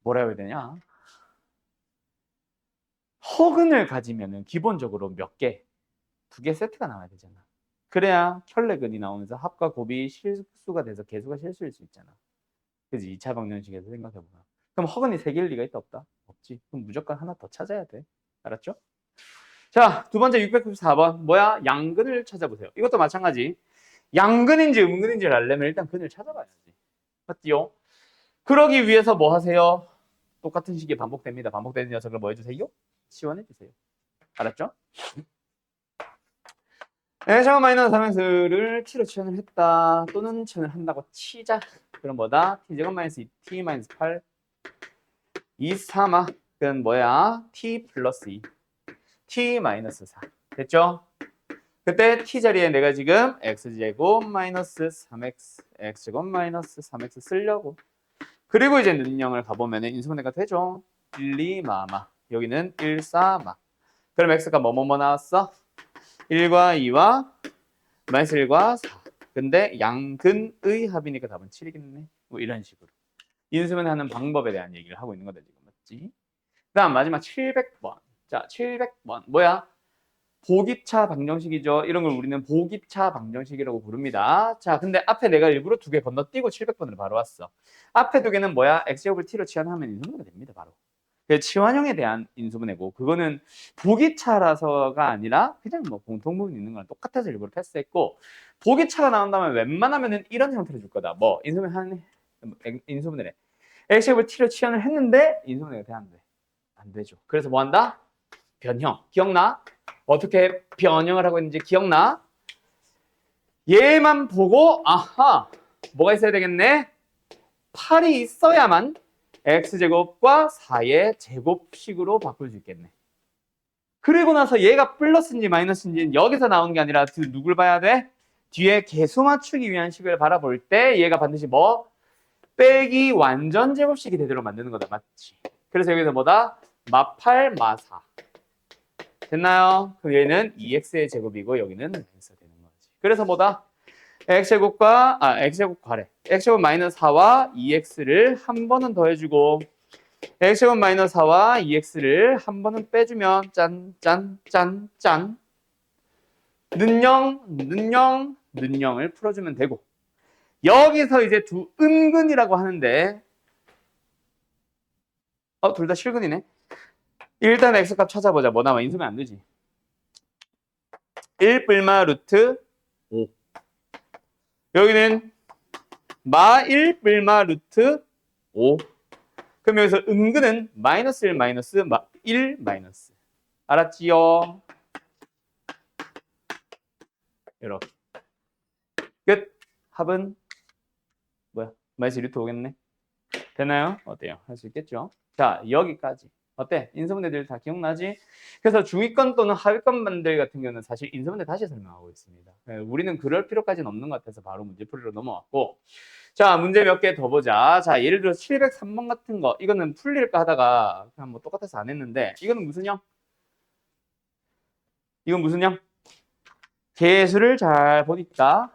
뭐라 해야 되냐? 허근을 가지면은 기본적으로 몇 개? 2개 세트가 나와야 되잖아. 그래야 켤레근이 나오면서 합과 곱이 실수가 돼서 개수가 실수일 수 있잖아. 그지? 2차 방정식에서 생각해보면. 그럼 허근이 3개일 리가 있다 없다? 없지. 그럼 무조건 하나 더 찾아야 돼. 알았죠? 자, 두 번째 694번. 뭐야? 양근을 찾아보세요. 이것도 마찬가지. 양근인지 음근인지를 알려면 일단 근을 찾아봐야지. 맞지요? 그러기 위해서 뭐 하세요? 똑같은 식이 반복됩니다. 반복되는 녀석을 뭐 해주세요? 지원해주세요. 알았죠? 제곱 마이너스 3x를 t로 치환을 했다. 또는 치환을 한다고 치자. 그럼 뭐다? t제곱 마이너스 2t 마이너스 8 2, 3아. 그건 뭐야? t 플러스 2 t 마이너스 4. 됐죠? 그때 t 자리에 내가 지금 x제곱 마이너스 3x x제곱 마이너스 3x 쓰려고. 그리고 이제 능령을 가보면 인수분해가 되죠. 1, 2, 마마. 여기는 1, 4, 마. 그럼 x가 뭐뭐뭐 나왔어? 1과 2와 마이너스 1과 4. 근데 양근의 합이니까 답은 7이겠네. 뭐 이런 식으로. 인수분해하는 방법에 대한 얘기를 하고 있는 거다 지금. 맞지? 그다음 마지막 700번. 자, 700번. 뭐야? 보기차 방정식이죠. 이런 걸 우리는 보기차 방정식이라고 부릅니다. 자, 근데 앞에 내가 일부러 2개 건너뛰고 700번으로 바로 왔어. 앞에 2개는 뭐야? x제곱을 t로 치환하면 인수분해가 됩니다. 바로. 치환형에 대한 인수분해고 그거는 보기차라서가 아니라 그냥 뭐 공통부분 있는 거랑 똑같아서 일부러 패스했고 보기차가 나온다면 웬만하면은 이런 형태로 줄 거다. 뭐 인수분해래. x제곱을 t로 치환을 했는데 인수분해가 돼 안 돼? 안 되죠. 그래서 뭐 한다? 변형. 기억나? 어떻게 변형을 하고 있는지 기억나? 얘만 보고 아하 뭐가 있어야 되겠네? 8이 있어야만 x제곱과 4의 제곱식으로 바꿀 수 있겠네. 그리고 나서 얘가 플러스인지 마이너스인지는 여기서 나오는 게 아니라 누굴 봐야 돼? 뒤에 개수 맞추기 위한 식을 바라볼 때 얘가 반드시 뭐? 빼기 완전 제곱식이 되도록 만드는 거다. 맞지? 그래서 여기서 뭐다? 마8, 마4. 됐나요? 그럼 얘는 2x의 제곱이고 여기는 마이너스가 되는 거지. 그래서 뭐다? x제곱 괄해. x제곱 마이너스 4와 2x를 한 번은 더해주고 x제곱 마이너스 4와 2x를 한 번은 빼주면 짠, 짠, 짠, 짠. 는 0, 는 0, 는 0을 풀어주면 되고 여기서 이제 두 은근이라고 하는데 둘 다 실근이네. 일단 x값 찾아보자. 뭐 나와? 인수면 안 되지. 1 뿔마 루트 5. 여기는 마1 뿔마 루트 5. 그럼 여기서 은근은 마이너스 1 마이너스 1 마이너스. 알았지요? 이렇게. 끝. 합은 뭐야? 마이너스 루트 5겠네. 되나요? 어때요? 할 수 있겠죠? 자, 여기까지. 어때? 인수분해들 다 기억나지? 그래서 중위권 또는 하위권 반들 같은 경우는 사실 인수분해 다시 설명하고 있습니다. 우리는 그럴 필요까지는 없는 것 같아서 바로 문제풀이로 넘어왔고 자, 문제 몇 개 더 보자. 자, 예를 들어 703번 같은 거 이거는 풀릴까 하다가 그냥 뭐 똑같아서 안 했는데 이거는 무슨 형? 이건 무슨 형? 계수를 잘 보니까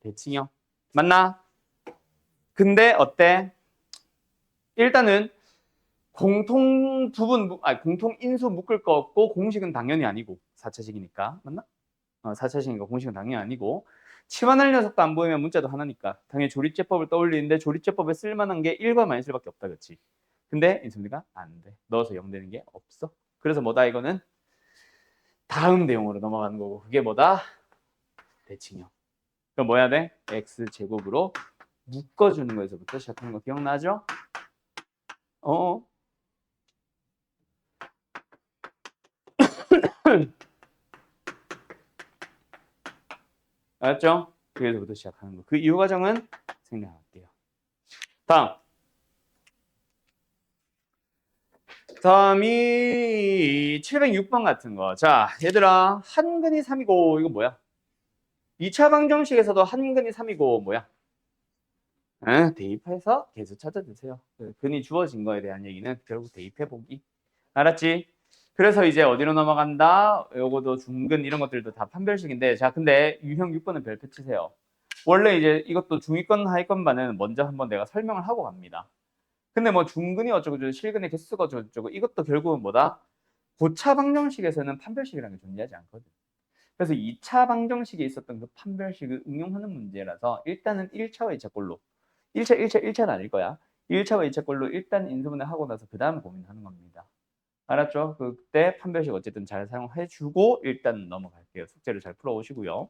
대칭형. 맞나? 근데 어때? 일단은 공통 인수 묶을 거 없고 공식은 당연히 아니고 4차식이니까 맞나? 4차식이니까 공식은 당연히 아니고 치환할 녀석도 안 보이면 문자도 하나니까 당연히 조립제법을 떠올리는데 조립제법에 쓸만한 게 1과 마이너스밖에 없다 그렇지. 근데 인수분해가 안 돼. 넣어서 0 되는 게 없어. 그래서 뭐다 이거는 다음 내용으로 넘어가는 거고 그게 뭐다? 대칭형. 그럼 뭐 해야 돼? x제곱으로 묶어주는 거에서부터 시작하는 거 기억나죠? 알았죠? 그래서부터 시작하는 거. 그 이후 과정은 생략할게요. 다음이 706번 같은 거. 자, 얘들아, 한근이 3이고 이거 뭐야? 2차 방정식에서도 한근이 3이고 뭐야? 대입해서 계수 찾아주세요. 근이 주어진 거에 대한 얘기는 결국 대입해보기. 알았지? 그래서 이제 어디로 넘어간다? 요거도 중근 이런 것들도 다 판별식인데 자, 근데 유형 6번은 별표 치세요. 원래 이제 이것도 중위권 하위권 반은 먼저 한번 내가 설명을 하고 갑니다. 근데 뭐 중근이 어쩌고 실근의 개수가 어쩌고 이것도 결국은 뭐다? 고차 방정식에서는 판별식이라는 게 존재하지 않거든. 그래서 2차 방정식에 있었던 그 판별식을 응용하는 문제라서 일단은 1차와 2차 꼴로 1차는 아닐 거야. 1차와 2차 꼴로 일단 인수분해 하고 나서 그 다음 고민하는 겁니다. 알았죠? 그때 판별식 어쨌든 잘 사용해주고 일단 넘어갈게요. 숙제를 잘 풀어오시고요.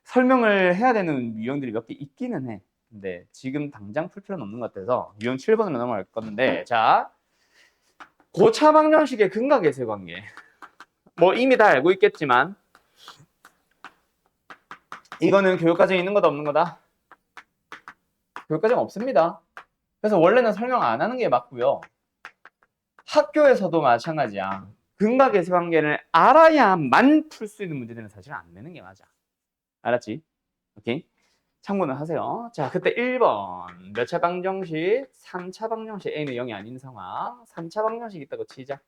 설명을 해야 되는 유형들이 몇 개 있기는 해. 근데 지금 당장 풀 필요는 없는 것 같아서 유형 7번으로 넘어갈 건데 자, 고차 방정식의 근각계세 관계 뭐 이미 다 알고 있겠지만 이거는 교육과정에 있는 거다 없는 거다? 교육과정 없습니다. 그래서 원래는 설명 안 하는 게 맞고요. 학교에서도 마찬가지야. 근각계세 관계를 알아야만 풀 수 있는 문제들은 사실 안 내는 게 맞아. 알았지? 오케이? 참고는 하세요. 자, 그때 1번 몇 차 방정식? 3차 방정식. A는 0이 아닌 상황. 3차 방정식 있다고 치자.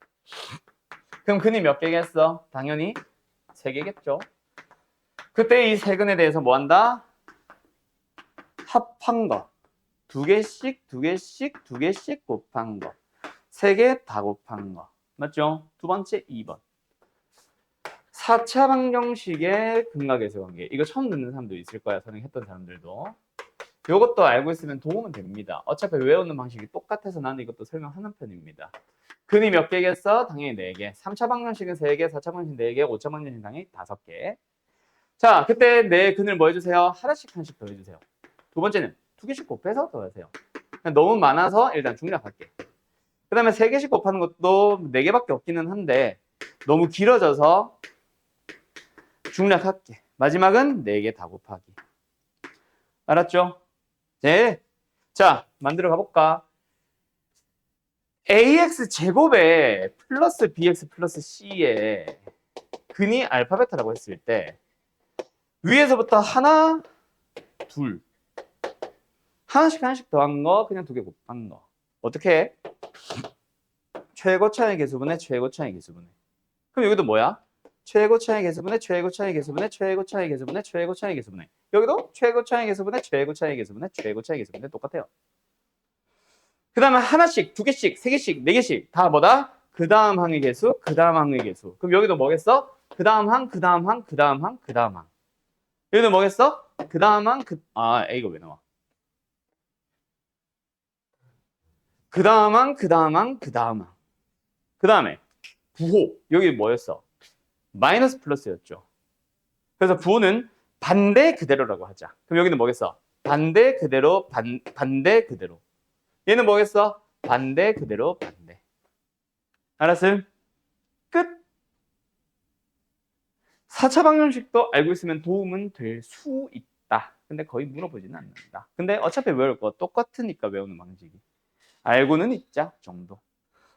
그럼 근이 몇 개겠어? 당연히 3개겠죠. 그때 이 세 근에 대해서 뭐 한다? 합한 거. 2개씩, 2개씩, 2개씩 곱한 거. 3개 다 곱한 거. 맞죠? 두 번째 2번. 4차 방정식의 근각계세 관계. 이거 처음 듣는 사람도 있을 거야. 선행했던 사람들도. 이것도 알고 있으면 도움은 됩니다. 어차피 외우는 방식이 똑같아서 나는 이것도 설명하는 편입니다. 근이 몇 개겠어? 당연히 4개. 3차 방정식은 3개, 4차 방정식 4개, 5차 방정식 당연히 5개. 자, 그때 내 근을 뭐 해주세요? 하나씩 더 해주세요. 두 번째는 2개씩 곱해서 더하세요. 너무 많아서 일단 중략할게. 그 다음에 3개씩 곱하는 것도 4개밖에 없기는 한데 너무 길어져서 중략할게. 마지막은 4개 다 곱하기. 알았죠? 네. 자, 만들어 가볼까? ax 제곱에 플러스 bx 플러스 c에 근이 알파 베타라고 했을 때 위에서부터 하나, 둘 하나씩 더한 거 그냥 2개 곱한 거 어떻게 해? 최고 차이 계수분의 최고 차이 계수분의. 그럼 여기도 뭐야? 최고 차이 계수분의 최고 차이 계수분의 최고 차이 계수분의 최고 차이 계수분의. 여기도 최고 차이 계수분의 최고 차이 계수분의 최고 차이 계수분의 똑같아요. 그 다음에 하나씩, 두 개씩, 세 개씩, 네 개씩 다 뭐다? 그 다음 항의 개수, 그 다음 항의 개수. 그럼 여기도 뭐겠어? 그 다음 항, 그 다음 항, 그 다음 항, 그 다음 항. 여기도 뭐겠어? 그 다음 항, A가 왜 나와? 그 다음 항, 그 다음 항, 그 다음 항. 그 다음에 부호. 여기 뭐였어? 마이너스 플러스였죠. 그래서 부호는 반대 그대로라고 하자. 그럼 여기는 뭐겠어? 반대 그대로, 반대 그대로. 얘는 뭐겠어? 반대 그대로, 반대. 알았음? 끝. 4차 방정식도 알고 있으면 도움은 될 수 있다. 근데 거의 물어보지는 않는다. 근데 어차피 외울 거 똑같으니까 외우는 방식이. 알고는 있자 정도.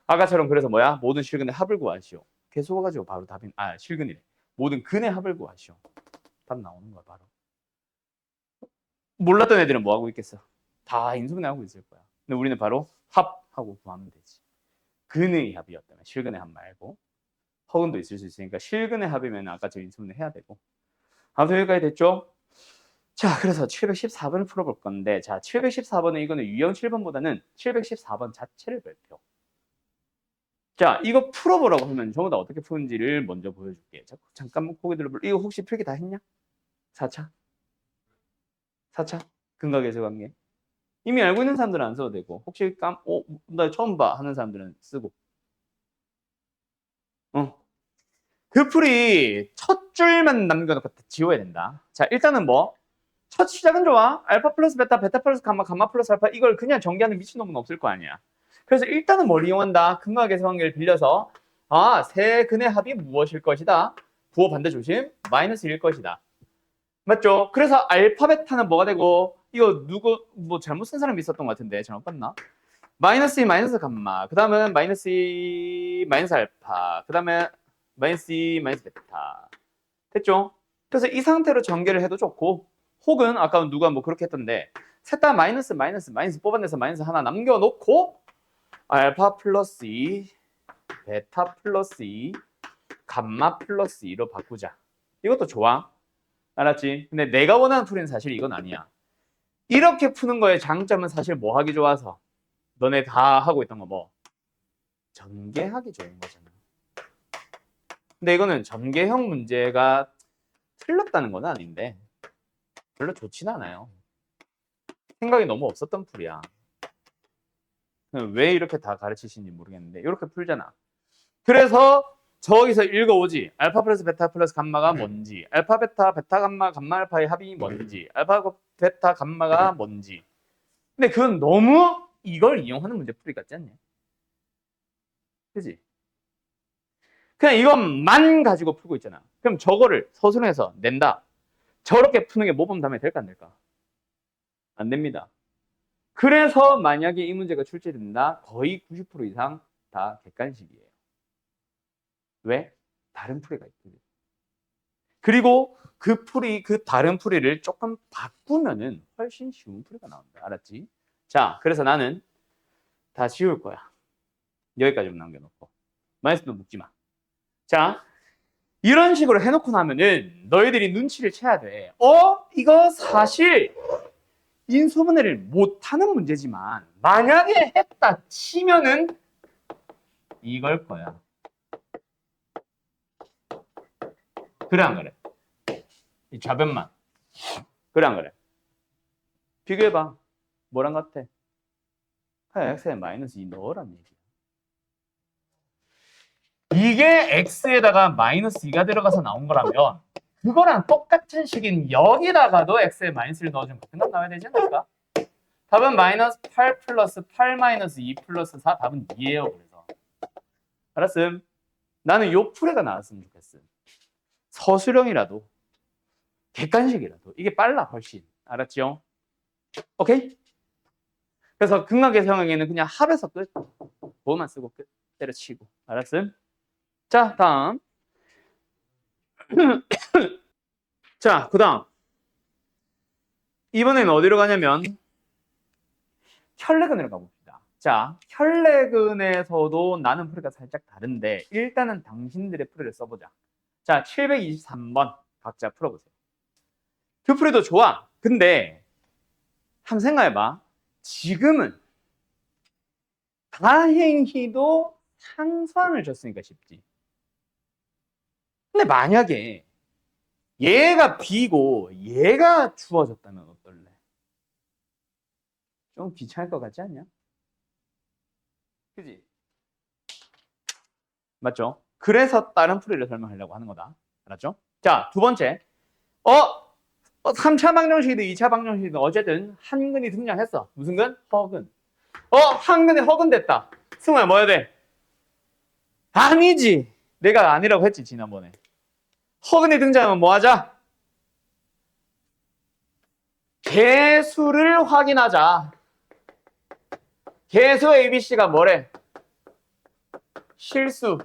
아까처럼 그래서 뭐야? 모든 실근의 합을 구하시오. 계속 가지고 바로 답인, 실근이래. 모든 근의 합을 구하시오. 답 나오는 거야, 바로. 몰랐던 애들은 뭐 하고 있겠어? 다 인수분해 하고 있을 거야. 근데 우리는 바로 합하고 구하면 되지. 근의 합이었다면 실근의 합 말고. 허근도 있을 수 있으니까 실근의 합이면 아까 저 인수분해 해야 되고. 아무튼 여기까지 됐죠? 자, 그래서 714번을 풀어볼 건데, 자, 714번은 이거는 유형 7번보다는 714번 자체를 발표. 자, 이거 풀어보라고 하면 전부 다 어떻게 푸는지를 먼저 보여줄게. 자, 잠깐만 고개 들어볼. 이거 혹시 필기 다 했냐? 4차? 4차? 근각에서 관계. 이미 알고 있는 사람들은 안 써도 되고, 혹시 나 처음 봐 하는 사람들은 쓰고. 그 풀이 첫 줄만 남겨놓고 지워야 된다. 자, 일단은 뭐? 첫 시작은 좋아. 알파 플러스 베타, 베타 플러스 감마, 감마 플러스 알파. 이걸 그냥 전개하는 미친놈은 없을 거 아니야. 그래서 일단은 뭘 이용한다? 근각에서 관계를 빌려서 세 근의 합이 무엇일 것이다? 부호 반대 조심. 마이너스일 것이다. 맞죠? 그래서 알파 베타는 뭐가 되고, 이거 뭐 잘못 쓴 사람이 있었던 것 같은데 잘못 봤나? 마이너스 2 마이너스 감마. 그 다음은 마이너스 2 마이너스 알파. 그 다음에 마이너스 2 마이너스 베타. 됐죠? 그래서 이 상태로 전개를 해도 좋고, 혹은 아까 누가 뭐 그렇게 했던데 셋 다 마이너스 마이너스 마이너스 뽑아내서 마이너스 하나 남겨놓고 알파 플러스 2 베타 플러스 2 감마 플러스 2로 바꾸자. 이것도 좋아. 알았지? 근데 내가 원하는 풀이는 사실 이건 아니야. 이렇게 푸는 거의 장점은 사실 뭐 하기 좋아서 너네 다 하고 있던 거 뭐? 전개하기 좋은 거잖아. 근데 이거는 전개형 문제가 틀렸다는 건 아닌데 별로 좋진 않아요. 생각이 너무 없었던 풀이야. 왜 이렇게 다 가르치시는지 모르겠는데 이렇게 풀잖아. 그래서 저기서 읽어오지. 알파 플러스 베타 플러스 감마가 뭔지, 알파 베타 베타 감마 감마 알파의 합이 뭔지, 알파 베타 감마가 뭔지. 근데 그건 너무 이걸 이용하는 문제풀이 같지 않냐? 그지? 그냥 이것만 가지고 풀고 있잖아. 그럼 저거를 서술형에서 낸다. 저렇게 푸는 게 모범 답안이 될까 안 될까? 안 됩니다. 그래서 만약에 이 문제가 출제된다, 거의 90% 이상 다 객관식이에요. 왜? 다른 풀이가 있거든. 그리고 그 다른 풀이를 조금 바꾸면은 훨씬 쉬운 풀이가 나온다. 알았지? 자, 그래서 나는 다 지울 거야. 여기까지만 남겨놓고. 마이너스도 묻지 마. 자, 이런 식으로 해놓고 나면은 너희들이 눈치를 채야 돼. 이거 사실 인수분해를 못하는 문제지만 만약에 했다 치면은 이걸 거야. 그래 안 그래? 이 좌변만. 그래 안 그래? 비교해봐. 뭐랑 같아? x에 마이너스 2 넣으란 얘기야. 이게 x에다가 마이너스 2가 들어가서 나온 거라면 그거랑 똑같은 식인 여기다가도 x에 마이너스를 넣어주면 같은 건 나와야 되지 않을까? 답은 마이너스 8 플러스 8 마이너스 2 플러스 4 답은 2예요. 그래서 알았음? 나는 요 풀이가 나왔으면 좋겠음. 서술형이라도 객관식이라도 이게 빨라 훨씬. 알았죠? 오케이? 그래서 극락의 상황에는 그냥 합에서 끝. 뭐만 쓰고 끝. 때려치고. 알았음? 자, 다음. 자, 그 다음. 이번에는 어디로 가냐면 혈내근으로 가봅시다. 자, 혈내근에서도 나는 풀이가 살짝 다른데 일단은 당신들의 풀이를 써보자. 자, 723번 각자 풀어보세요. 그 풀이도 좋아. 근데 한번 생각해봐. 지금은 다행히도 상수항을 줬으니까 쉽지. 근데 만약에 얘가 B고 얘가 주어졌다면 어떨래? 좀 귀찮을 것 같지 않냐? 그지? 맞죠? 그래서 다른 풀이를 설명하려고 하는 거다. 알았죠? 자, 두 번째. 3차 방정식이든 2차 방정식이든 어쨌든 한근이 등장했어. 무슨 근? 허근. 한근이 허근 됐다. 승우야, 뭐 해야 돼? 아니지. 내가 아니라고 했지, 지난번에. 허근이 등장하면 뭐 하자? 개수를 확인하자. 개수 ABC가 뭐래? 실수.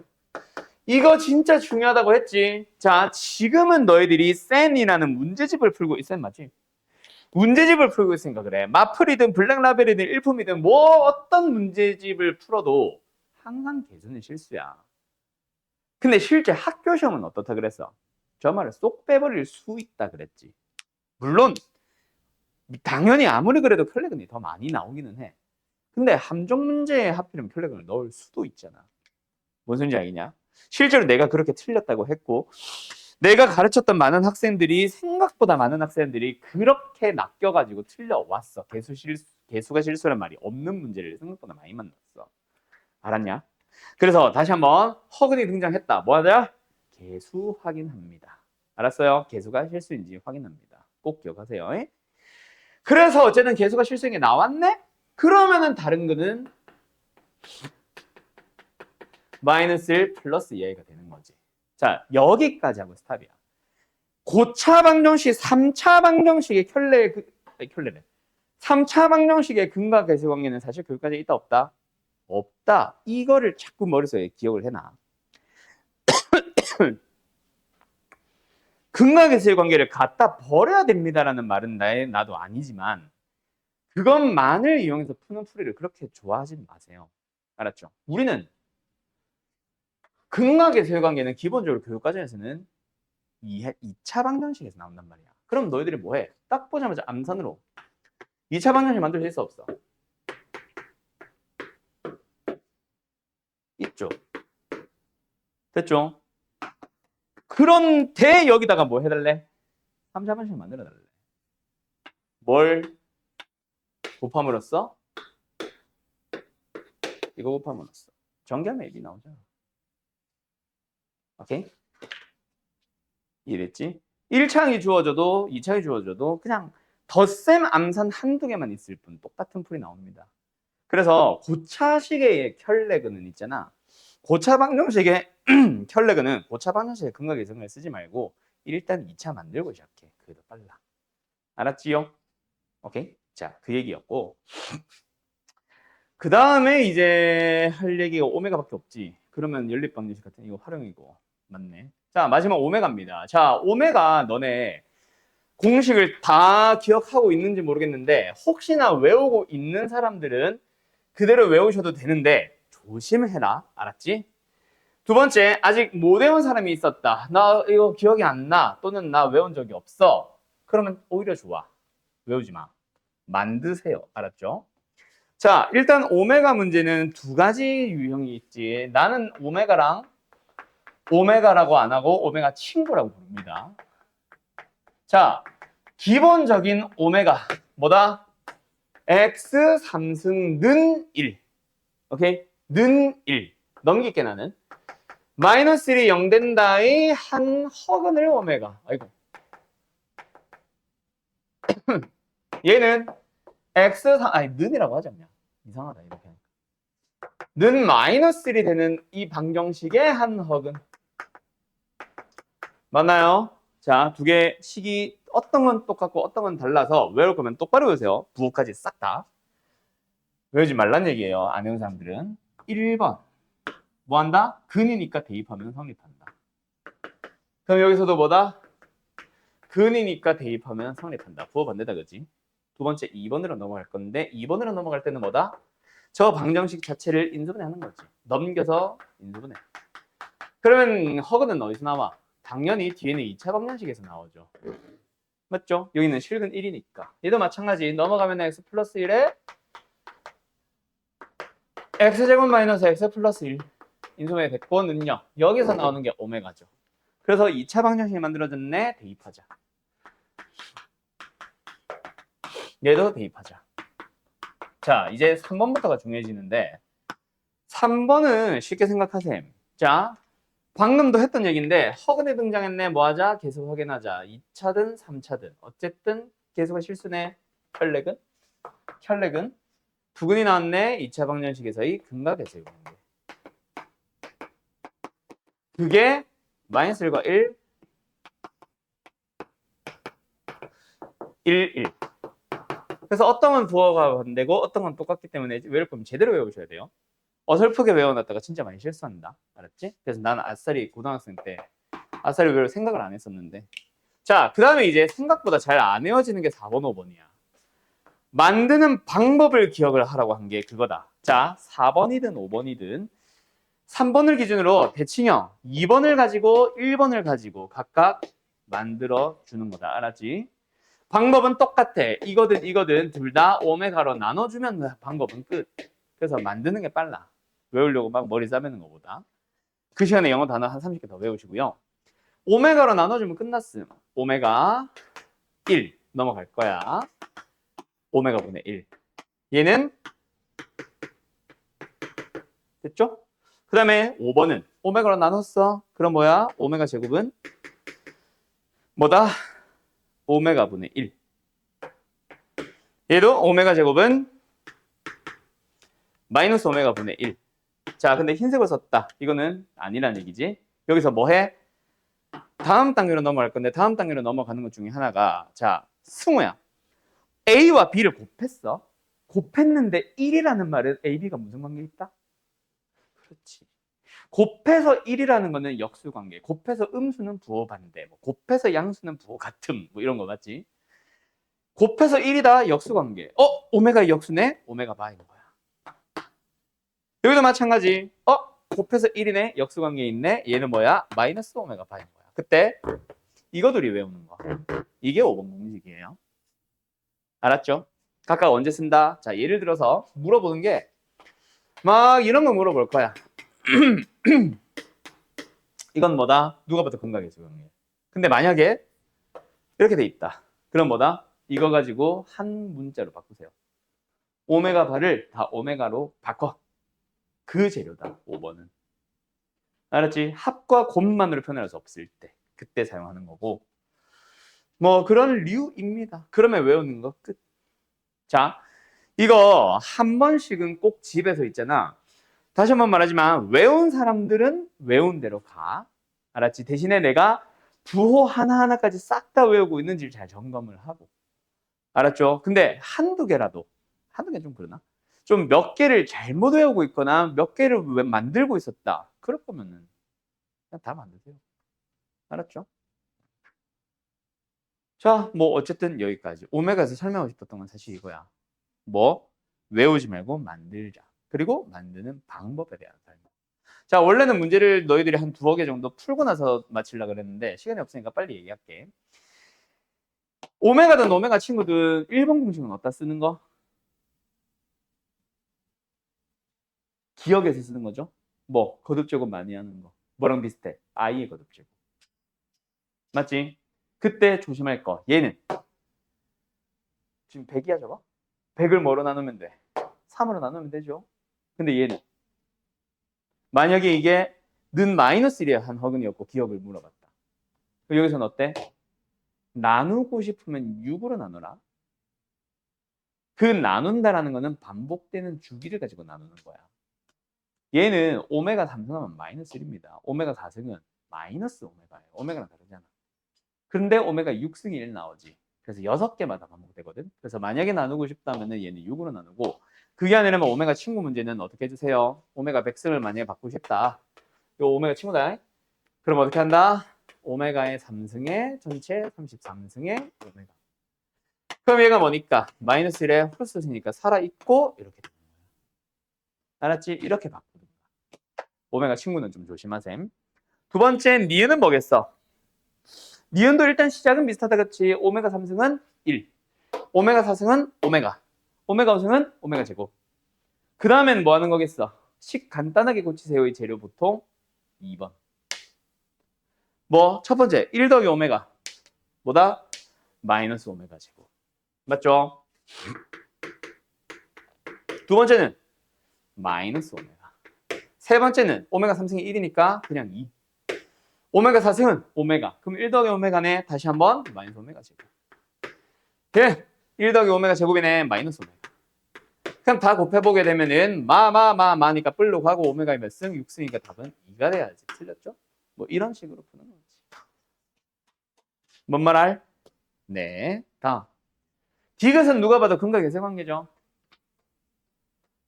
이거 진짜 중요하다고 했지. 자, 지금은 너희들이 센이라는 문제집을 풀고 센 맞지? 문제집을 풀고 있으니까 그래. 마플이든 블랙라벨이든 일품이든 뭐 어떤 문제집을 풀어도 항상 개수는 실수야. 근데 실제 학교 시험은 어떻다 그랬어? 저 말을 쏙 빼버릴 수 있다 그랬지. 물론 당연히 아무리 그래도 혈내근이 더 많이 나오기는 해. 근데 함정 문제에 하필이면 혈내근을 넣을 수도 있잖아. 뭔 소리인지 알겠냐? 실제로 내가 그렇게 틀렸다고 했고 내가 가르쳤던 많은 학생들이 생각보다 많은 학생들이 그렇게 낚여가지고 틀려왔어. 개수가 실수란 말이 없는 문제를 생각보다 많이 만났어. 알았냐? 그래서 다시 한번 허근이 등장했다. 뭐 하자? 개수 확인합니다. 알았어요? 개수가 실수인지 확인합니다. 꼭 기억하세요. 그래서 어쨌든 개수가 실수인 게 나왔네? 그러면은 다른 거는 마이너스 1 플러스 2a가 되는 거지. 자, 여기까지 하고 스탑이야. 고차 방정식, 3차 방정식의 켤레래. 3차 방정식의 근과 개수 관계는 사실 교육과정에 있다 없다? 없다. 이거를 자꾸 머릿속에 기억을 해놔. 근과 개수의 관계를 갖다 버려야 됩니다라는 말은 나도 아니지만 그것만을 이용해서 푸는 풀이를 그렇게 좋아하지 마세요. 알았죠? 우리는 근과 개수의 관계는 기본적으로 교육과정에서는 2차 방정식에서 나온단 말이야. 그럼 너희들이 뭐해? 딱 보자마자 암산으로 2차 방정식 만들 수 있어 없어? 있죠. 됐죠? 그런데 여기다가 뭐 해달래? 3차 방정식 만들어달래. 뭘 곱함으로써? 이거 곱함으로써. 정결 앱이 나오죠. 오케이? 이해됐지? 1차항이 주어져도 2차항이 주어져도 그냥 덧셈 암산 한두 개만 있을 뿐 똑같은 풀이 나옵니다. 그래서 고차식의 혈내근은 있잖아. 고차 방정식의 혈내근은 고차 방정식의 근과 계승을 쓰지 말고 일단 2차 만들고 시작해. 그게 더 빨라. 알았지요? 오케이? 자, 그 얘기였고 그 다음에 이제 할 얘기가 오메가밖에 없지. 그러면 연립 방정식 같은 이거 활용이고 맞네. 자, 마지막 오메가입니다. 자, 오메가 너네 공식을 다 기억하고 있는지 모르겠는데 혹시나 외우고 있는 사람들은 그대로 외우셔도 되는데 조심해라. 알았지? 두 번째, 아직 못 외운 사람이 있었다. 나 이거 기억이 안 나. 또는 나 외운 적이 없어. 그러면 오히려 좋아. 외우지 마. 만드세요. 알았죠? 자, 일단 오메가 문제는 두 가지 유형이 있지. 나는 오메가라고 안 하고 오메가 친구라고 부릅니다. 자, 기본적인 오메가 뭐다? x 3승 는 1. 오케이? 는 1. 넘길게 나는. 마이너스 1이 0 된다의 한 허근을 오메가. 아이고. 얘는 x 3 아니 는이라고 하지 않냐? 이상하다 이렇게. 는 마이너스 1이 되는 이 방정식의 한 허근. 맞나요? 자, 두 개 식이 어떤 건 똑같고 어떤 건 달라서 외울 거면 똑바로 외우세요. 부호까지 싹 다. 외우지 말란 얘기예요. 안 외운 사람들은. 1번. 뭐 한다? 근이니까 대입하면 성립한다. 그럼 여기서도 뭐다? 근이니까 대입하면 성립한다. 부호 반대다, 그지? 두 번째 2번으로 넘어갈 건데 2번으로 넘어갈 때는 뭐다? 저 방정식 자체를 인수분해하는 거지. 넘겨서 인수분해. 그러면 허근은 어디서 나와? 당연히 뒤에는 2차 방정식에서 나오죠. 맞죠? 여기는 실근 1이니까. 얘도 마찬가지. 넘어가면 x 플러스 1에 x제곱 마이너스 x 플러스 1 인수분해 됐고는요. 여기서 나오는 게 오메가죠. 그래서 2차 방정식이 만들어졌네. 대입하자. 얘도 대입하자. 자, 이제 3번부터가 중요해지는데 3번은 쉽게 생각하셈. 자, 방금도 했던 얘기인데 허근에 등장했네. 뭐하자? 계속 확인하자. 2차든 3차든 어쨌든 계속은 실수네. 혈렉은 부근이 나왔네. 2차 방정식에서의 근과 배수의 관계. 그게 마이너스 1과 1, 1, 1. 그래서 어떤 건 부호가 반대고 어떤 건 똑같기 때문에 외울 거면 제대로 외우셔야 돼요. 어설프게 외워놨다가 진짜 많이 실수한다. 알았지? 그래서 나는 아싸리 고등학생 때 아싸리 외울 생각을 안 했었는데. 자, 그 다음에 이제 생각보다 잘 안 외워지는 게 4번, 5번이야. 만드는 방법을 기억을 하라고 한 게 그거다. 자, 4번이든 5번이든 3번을 기준으로 대칭형 2번을 가지고 1번을 가지고 각각 만들어 주는 거다. 알았지? 방법은 똑같아. 이거든 둘 다 오메가로 나눠주면 방법은 끝. 그래서 만드는 게 빨라. 외우려고 막 머리 싸매는 것보다. 그 시간에 영어 단어 한 30개 더 외우시고요. 오메가로 나눠주면 끝났음. 오메가 1 넘어갈 거야. 오메가 분의 1. 얘는 됐죠? 그 다음에 5번은 오메가로 나눴어. 그럼 뭐야? 오메가 제곱은 뭐다? 오메가 분의 1. 얘도 오메가 제곱은 마이너스 오메가 분의 1. 자, 근데 흰색을 썼다. 이거는 아니란 얘기지. 여기서 뭐 해? 다음 단계로 넘어갈 건데 다음 단계로 넘어가는 것 중에 하나가 자, 승우야. A와 B를 곱했어. 곱했는데 1이라는 말은 A, B가 무슨 관계 있다? 그렇지. 곱해서 1이라는 거는 역수관계. 곱해서 음수는 부호 반대. 뭐 곱해서 양수는 부호 같음. 뭐 이런 거 맞지? 곱해서 1이다. 역수관계. 오메가 역수네? 오메가 바인 거야. 여기도 마찬가지. 곱해서 1이네. 역수관계 있네. 얘는 뭐야? 마이너스 오메가 바인 거야. 그때 이거들이 외우는 거. 이게 5번 공식이에요. 알았죠? 각각 언제 쓴다? 자, 예를 들어서 물어보는 게 막 이런 거 물어볼 거야. 이건 뭐다? 누가 봐도 근각이죠. 근데 만약에 이렇게 돼 있다. 그럼 뭐다? 이거 가지고 한 문자로 바꾸세요. 오메가 바를 다 오메가로 바꿔. 그 재료다. 5번은. 알았지? 합과 곱만으로 표현할 수 없을 때. 그때 사용하는 거고. 뭐 그런 류입니다. 그러면 외우는 거 끝. 자, 이거 한 번씩은 꼭 집에서 있잖아. 다시 한번 말하지만 외운 사람들은 외운 대로 가. 알았지? 대신에 내가 부호 하나하나까지 싹 다 외우고 있는지를 잘 점검을 하고. 알았죠? 근데 한두 개라도, 한두 개 좀 그러나? 좀 몇 개를 잘못 외우고 있거나 몇 개를 만들고 있었다. 그럴 거면은 그냥 다 만드세요. 알았죠? 자, 뭐 어쨌든 여기까지. 오메가에서 설명하고 싶었던 건 사실 이거야. 뭐 외우지 말고 만들자. 그리고 만드는 방법에 대한 설명. 자, 원래는 문제를 너희들이 한 2개 정도 풀고 나서 마치려고 그랬는데 시간이 없으니까 빨리 얘기할게. 오메가든 오메가 친구든 1번 공식은 어디다 쓰는 거? 기억에서 쓰는 거죠. 뭐 거듭제곱 많이 하는 거. 뭐랑 비슷해? i의 거듭제곱. 맞지? 그때 조심할 거. 얘는 지금 100이야 저거? 100을 뭐로 나누면 돼? 3으로 나누면 되죠. 근데 얘는 만약에 이게 는 마이너스 1이야 한 허근이었고 기억을 물어봤다. 여기서는 어때? 나누고 싶으면 6으로 나누라. 그 나눈다라는 거는 반복되는 주기를 가지고 나누는 거야. 얘는 오메가 3승하면 마이너스 1입니다. 오메가 4승은 마이너스 오메가예요. 오메가랑 다르잖아. 근데 오메가 6승이 1 나오지. 그래서 6개마다 반복되거든. 그래서 만약에 나누고 싶다면 얘는 6으로 나누고 그게 아니라면 오메가 친구 문제는 어떻게 해주세요? 오메가 100승을 만약에 바꾸고 싶다. 요 오메가 친구다. 그럼 어떻게 한다? 오메가의 3승에 전체 33승의 오메가. 그럼 얘가 뭐니까? 마이너스 1에 플러스니까 살아있고 이렇게 됩니다. 알았지? 이렇게 바꾸는 거야. 오메가 친구는 좀 조심하셈. 두 번째 니은은 뭐겠어? 니은도 일단 시작은 비슷하다, 그치? 오메가 3승은 1, 오메가 4승은 오메가, 오메가 5승은 오메가 제곱. 그 다음엔 뭐 하는 거겠어? 식 간단하게 고치세요의 재료 보통 2번. 뭐 첫 번째 1 더하기 오메가 뭐다? 마이너스 오메가 제곱. 맞죠? 두 번째는 마이너스 오메가. 세 번째는 오메가 3승이 1이니까 그냥 2. 오메가 4승은 오메가. 그럼 1 더하기 오메가네. 다시 한번 마이너스 오메가 제곱. 예, 1 더하기 오메가 제곱이네. 마이너스 오메가. 그럼 다 곱해보게 되면은 마니까 뿔로 가고 오메가의 몇 승? 6승이니까 답은 2가 돼야지. 틀렸죠? 뭐 이런 식으로 푸는 거지. 뭔 말 알? 네. 다음. 디귿은 누가 봐도 근과 계세 관계죠.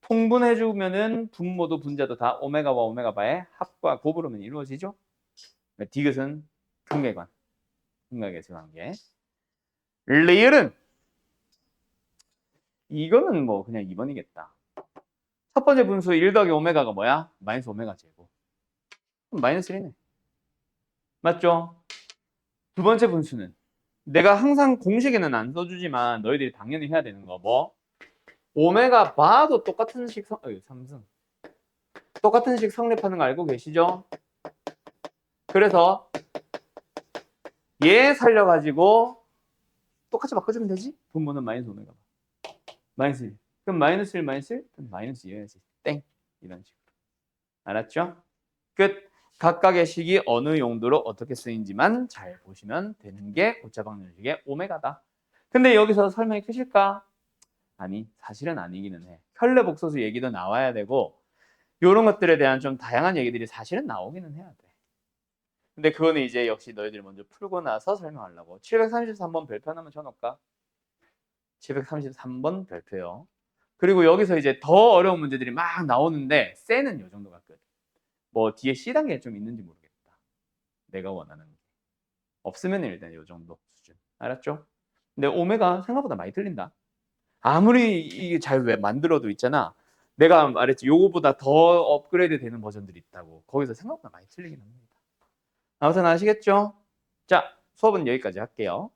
통분해주면은 분모도 분자도 다 오메가와 오메가바의 합과 곱으로만 이루어지죠. 디귿은 근계관, 근과 계세 관계. 리을은 이거는 뭐 그냥 2번이겠다. 첫 번째 분수 1 더하기 오메가가 뭐야? 마이너스 오메가 제곱. 마이너스 1이네. 맞죠? 두 번째 분수는 내가 항상 공식에는 안 써주지만 너희들이 당연히 해야 되는 거 뭐? 오메가 바도 똑같은 식 삼승. 똑같은 식 성립하는 거 알고 계시죠? 그래서 얘 살려가지고 똑같이 바꿔주면 되지? 분모는 마이너스 오메가 바. 마이너스 1. 그럼 마이너스 1, 마이너스 1? 그럼 마이너스 2여야지. 땡. 이런 식으로. 알았죠? 끝. 각각의 식이 어느 용도로 어떻게 쓰인지만 잘 보시면 되는 게 고차방정식의 오메가다. 근데 여기서 설명이 끝일까? 아니, 사실은 아니기는 해. 혈례복소수 얘기도 나와야 되고 이런 것들에 대한 좀 다양한 얘기들이 사실은 나오기는 해야 돼. 근데 그거는 이제 역시 너희들이 먼저 풀고 나서 설명하려고. 733번 별표 하나만 쳐놓을까? 733번 별표요. 그리고 여기서 이제 더 어려운 문제들이 막 나오는데 쎄는 이 정도가 끝. 뭐 뒤에 C 단계 좀 있는지 모르겠다. 내가 원하는 게. 없으면 일단 이 정도 수준. 알았죠? 근데 오메가 생각보다 많이 틀린다. 아무리 이게 잘 왜 만들어도 있잖아. 내가 말했지 요거보다 더 업그레이드 되는 버전들이 있다고. 거기서 생각보다 많이 틀리긴 합니다. 아무튼 아시겠죠? 자, 수업은 여기까지 할게요.